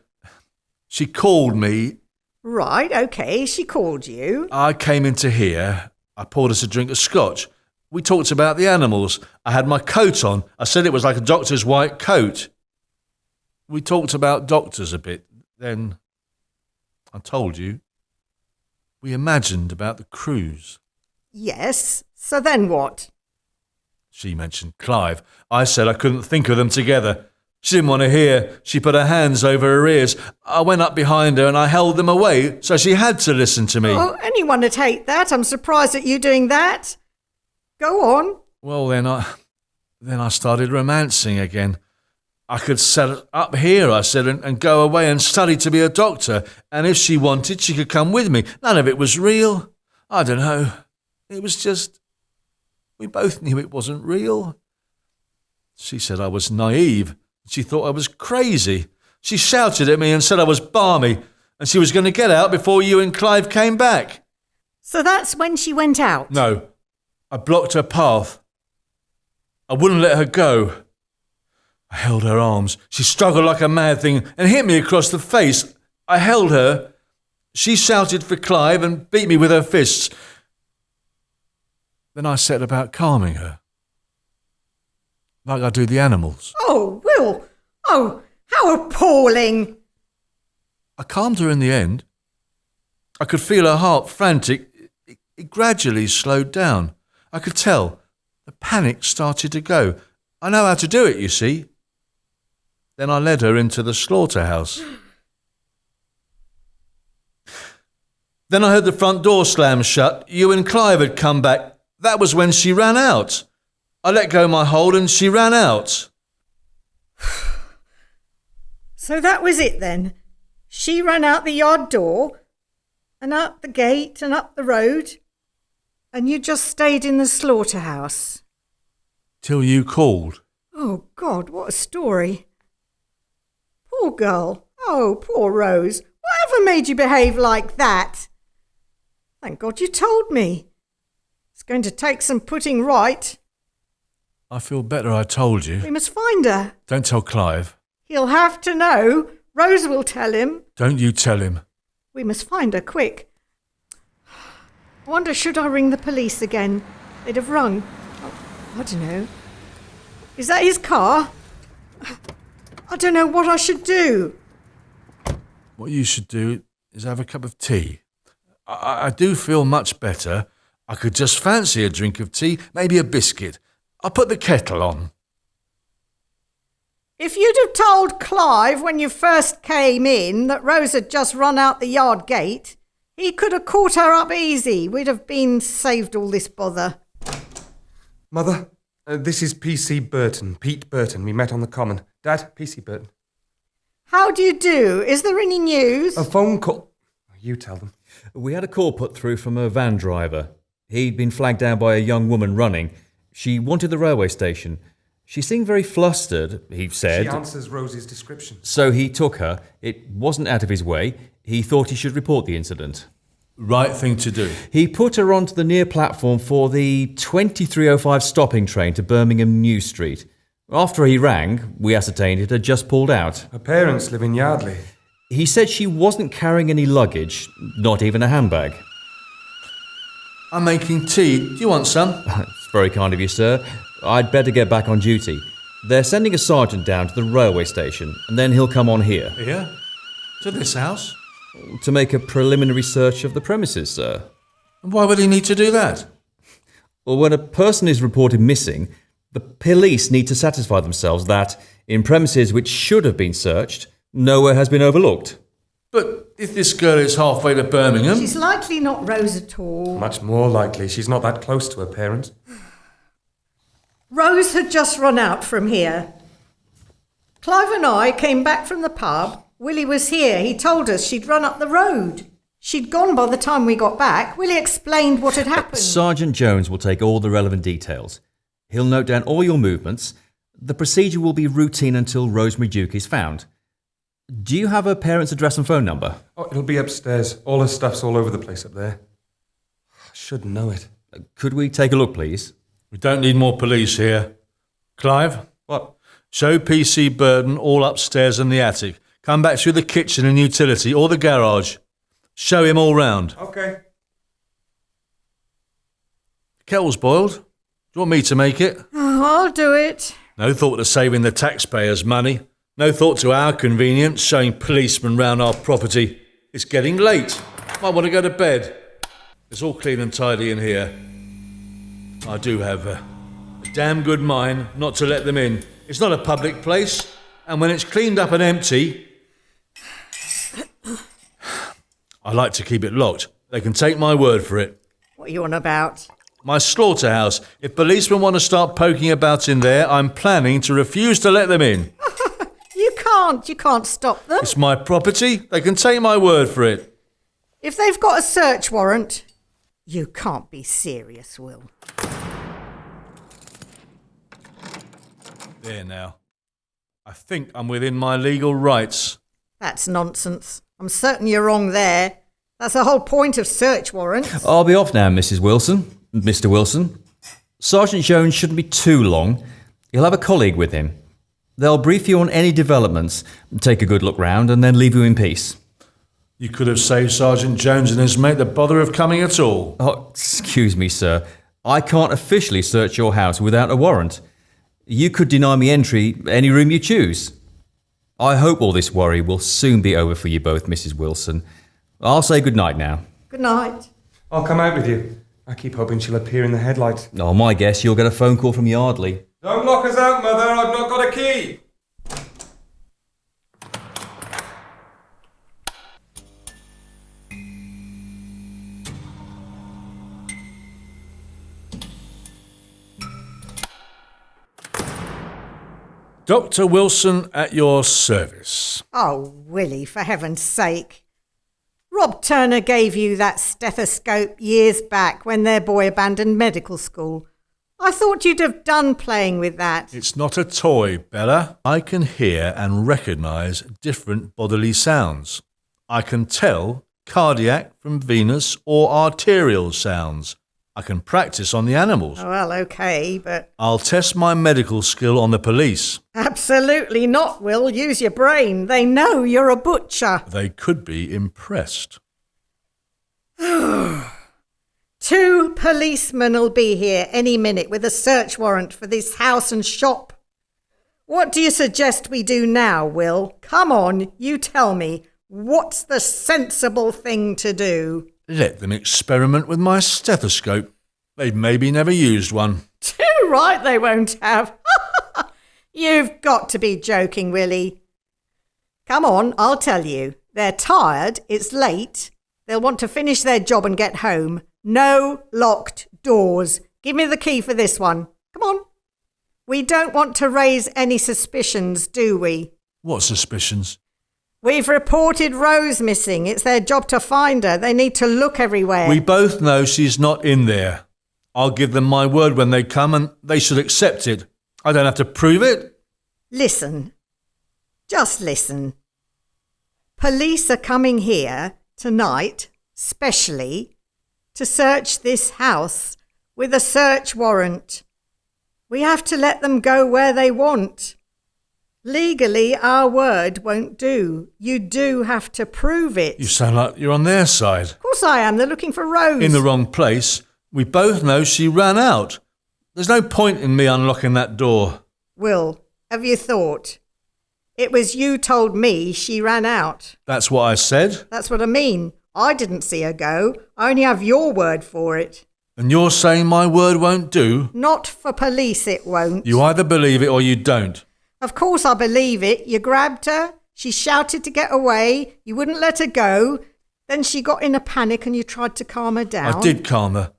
she called me. Right, OK, she called you. I came into here. I poured us a drink of scotch. We talked about the animals. I had my coat on. I said it was like a doctor's white coat. We talked about doctors a bit. Then I told you. We imagined about the cruise. Yes, so then what? She mentioned Clive. I said I couldn't think of them together. She didn't want to hear. She put her hands over her ears. I went up behind her and I held them away, so she had to listen to me. Oh, anyone would hate that. I'm surprised at you doing that. Go on. Well, then I started romancing again. I could set up here, I said, and go away and study to be a doctor. And if she wanted, she could come with me. None of it was real. I don't know. It was just... We both knew it wasn't real. She said I was naive. She thought I was crazy. She shouted at me and said I was balmy, and she was going to get out before you and Clive came back. So that's when she went out? No. I blocked her path. I wouldn't let her go. I held her arms. She struggled like a mad thing and hit me across the face. I held her. She shouted for Clive and beat me with her fists. Then I set about calming her. Like I do the animals. Oh, Will! Oh, how appalling! I calmed her in the end. I could feel her heart frantic. It gradually slowed down. I could tell. The panic started to go. I know how to do it, you see. Then I led her into the slaughterhouse. Then I heard the front door slam shut. You and Clive had come back. That was when she ran out. I let go my hold and she ran out. So that was it then. She ran out the yard door and out the gate and up the road, and you just stayed in the slaughterhouse. Till you called. Oh, God, what a story. Poor girl. Oh, poor Rose. Whatever made you behave like that? Thank God you told me. It's going to take some putting right. I feel better I told you. We must find her. Don't tell Clive. He'll have to know. Rose will tell him. Don't you tell him. We must find her quick. I wonder, should I ring the police again? They'd have rung. Oh, I don't know. Is that his car? I don't know what I should do. What you should do is have a cup of tea. I do feel much better. I could just fancy a drink of tea, maybe a biscuit. I'll put the kettle on. If you'd have told Clive when you first came in that Rose had just run out the yard gate, he could have caught her up easy. We'd have been saved all this bother. Mother, this is P.C. Burton, Pete Burton. We met on the common. Dad, P.C. Burton. How do you do? Is there any news? A phone call. You tell them. We had a call put through from a van driver. He'd been flagged down by a young woman running. She wanted the railway station. She seemed very flustered, he said. She answers Rosie's description. So he took her. It wasn't out of his way. He thought he should report the incident. Right thing to do. He put her onto the near platform for the 2305 stopping train to Birmingham New Street. After he rang, we ascertained it had just pulled out. Her parents live in Yardley. He said she wasn't carrying any luggage, not even a handbag. I'm making tea. Do you want some? It's very kind of you, sir. I'd better get back on duty. They're sending a sergeant down to the railway station, and then he'll come on here. Here? To this house? To make a preliminary search of the premises, sir. And why would he need to do that? Well, when a person is reported missing, the police need to satisfy themselves that, in premises which should have been searched, nowhere has been overlooked. But if this girl is halfway to Birmingham... She's likely not Rose at all. Much more likely. She's not that close to her parents. Rose had just run out from here. Clive and I came back from the pub. Willie was here. He told us she'd run up the road. She'd gone by the time we got back. Willie explained what had happened. Sergeant Jones will take all the relevant details. He'll note down all your movements. The procedure will be routine until Rosemary Duke is found. Do you have her parents' address and phone number? Oh, it'll be upstairs. All her stuff's all over the place up there. I should know it. Could we take a look, please? We don't need more police here. Clive? What? Show PC Burton all upstairs in the attic. Come back through the kitchen and utility or the garage. Show him all round. Okay. Kettle's boiled. Do you want me to make it? Oh, I'll do it. No thought to saving the taxpayers' money. No thought to our convenience, showing policemen round our property. It's getting late. Might want to go to bed. It's all clean and tidy in here. I do have a damn good mind not to let them in. It's not a public place, and when it's cleaned up and empty, I like to keep it locked. They can take my word for it. What are you on about? My slaughterhouse. If policemen want to start poking about in there, I'm planning to refuse to let them in. You can't stop them. It's my property. They can take my word for it. If they've got a search warrant, you can't be serious, Will. There now. I think I'm within my legal rights. That's nonsense. I'm certain you're wrong there. That's the whole point of search warrants. I'll be off now, Mrs. Wilson. Mr. Wilson. Sergeant Jones shouldn't be too long. He'll have a colleague with him. They'll brief you on any developments, take a good look round, and then leave you in peace. You could have saved Sergeant Jones and his mate the bother of coming at all. Oh, excuse me, sir. I can't officially search your house without a warrant. You could deny me entry any room you choose. I hope all this worry will soon be over for you both, Mrs. Wilson. I'll say good night now. Good night. I'll come out with you. I keep hoping she'll appear in the headlights. Oh, my guess you'll get a phone call from Yardley. Don't lock us out, Mother. I've not got a key. Dr. Wilson at your service. Oh, Willie, for heaven's sake. Rob Turner gave you that stethoscope years back when their boy abandoned medical school. I thought you'd have done playing with that. It's not a toy, Bella. I can hear and recognise different bodily sounds. I can tell cardiac from venous or arterial sounds. I can practice on the animals. Oh, well, OK, but... I'll test my medical skill on the police. Absolutely not, Will. Use your brain. They know you're a butcher. They could be impressed. 2 policemen will be here any minute with a search warrant for this house and shop. What do you suggest we do now, Will? Come on, you tell me. What's the sensible thing to do? Let them experiment with my stethoscope. They've maybe never used one. Too right they won't have. You've got to be joking, Willie. Come on, I'll tell you. They're tired, it's late. They'll want to finish their job and get home. No locked doors. Give me the key for this one. Come on. We don't want to raise any suspicions, do we? What suspicions? We've reported Rose missing. It's their job to find her. They need to look everywhere. We both know she's not in there. I'll give them my word when they come and they should accept it. I don't have to prove it. Listen. Just listen. Police are coming here tonight, specially, to search this house with a search warrant. We have to let them go where they want. Legally, our word won't do. You do have to prove it. You sound like you're on their side. Of course I am. They're looking for Rose. In the wrong place. We both know she ran out. There's no point in me unlocking that door. Will, have you thought? It was you told me she ran out. That's what I said. That's what I mean. I didn't see her go. I only have your word for it. And you're saying my word won't do? Not for police, it won't. You either believe it or you don't. Of course I believe it. You grabbed her. She shouted to get away. You wouldn't let her go. Then she got in a panic and you tried to calm her down. I did calm her.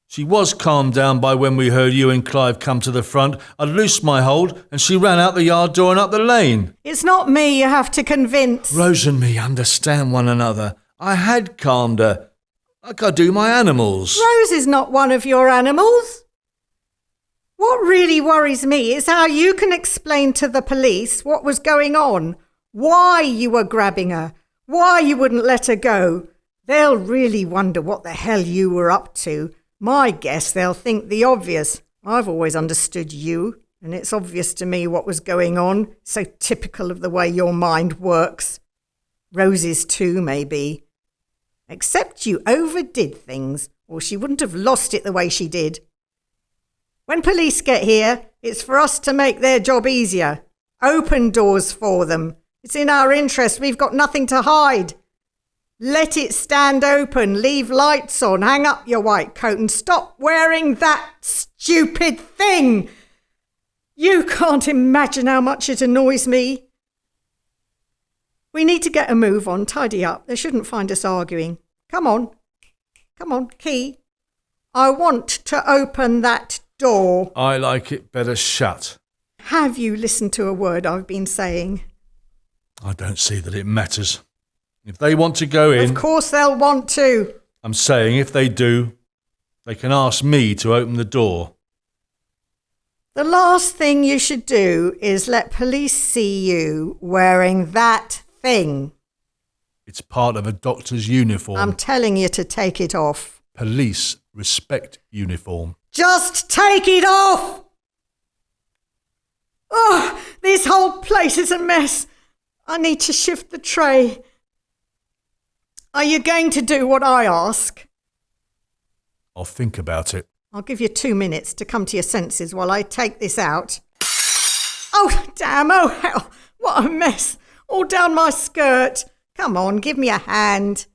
She was calmed down by when we heard you and Clive come to the front. I loosed my hold and she ran out the yard door and up the lane. It's not me you have to convince. Rose and me understand one another. I had calmed her, like I do my animals. Rose is not one of your animals. What really worries me is how you can explain to the police what was going on, why you were grabbing her, why you wouldn't let her go. They'll really wonder what the hell you were up to. My guess they'll think the obvious. I've always understood you, and it's obvious to me what was going on. So typical of the way your mind works. Rose's too, maybe. Except you overdid things, or she wouldn't have lost it the way she did. When police get here, it's for us to make their job easier. Open doors for them. It's in our interest. We've got nothing to hide. Let it stand open, leave lights on, hang up your white coat and stop wearing that stupid thing. You can't imagine how much it annoys me. We need to get a move on, tidy up. They shouldn't find us arguing. Come on, Key. I want to open that door. I like it better shut. Have you listened to a word I've been saying? I don't see that it matters. If they want to go in... Of course they'll want to. I'm saying if they do, they can ask me to open the door. The last thing you should do is let police see you wearing that thing. It's part of a doctor's uniform. I'm telling you to take it off. Police respect uniform. Just take it off! Oh, this whole place is a mess. I need to shift the tray. Are you going to do what I ask? I'll think about it. I'll give you 2 minutes to come to your senses while I take this out. Oh, damn, oh hell, what a mess. All down my skirt. Come on, give me a hand.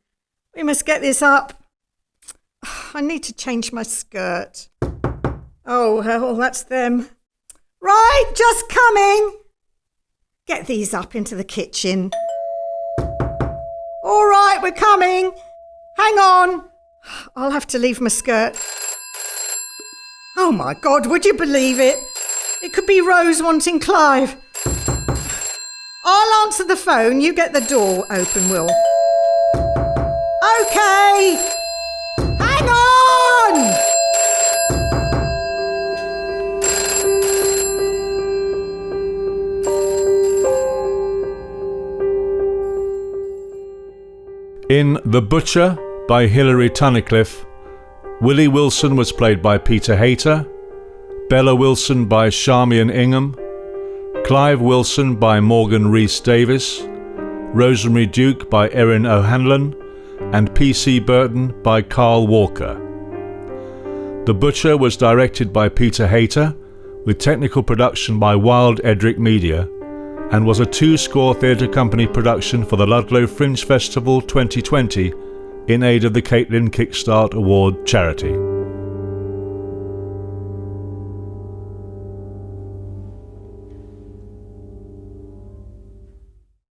We must get this up. I need to change my skirt. Oh, hell, that's them. Right, just coming. Get these up into the kitchen. All right, we're coming. Hang on. I'll have to leave my skirt. Oh, my God, would you believe it? It could be Rose wanting Clive. I'll answer the phone. You get the door open, Will. OK. Hang on! In The Butcher by Hilary Tunnicliffe, Willie Wilson was played by Peter Hayter, Bella Wilson by Charmian Ingham, Clive Wilson by Morgan Rhys Davis, Rosemary Duke by Erin O'Hanlon, and P.C. Burton by Carl Walker. The Butcher was directed by Peter Hayter, with technical production by Wild Edric Media, and was a 2-score theatre company production for the Ludlow Fringe Festival 2020 in aid of the Caitlin Kickstart Award charity.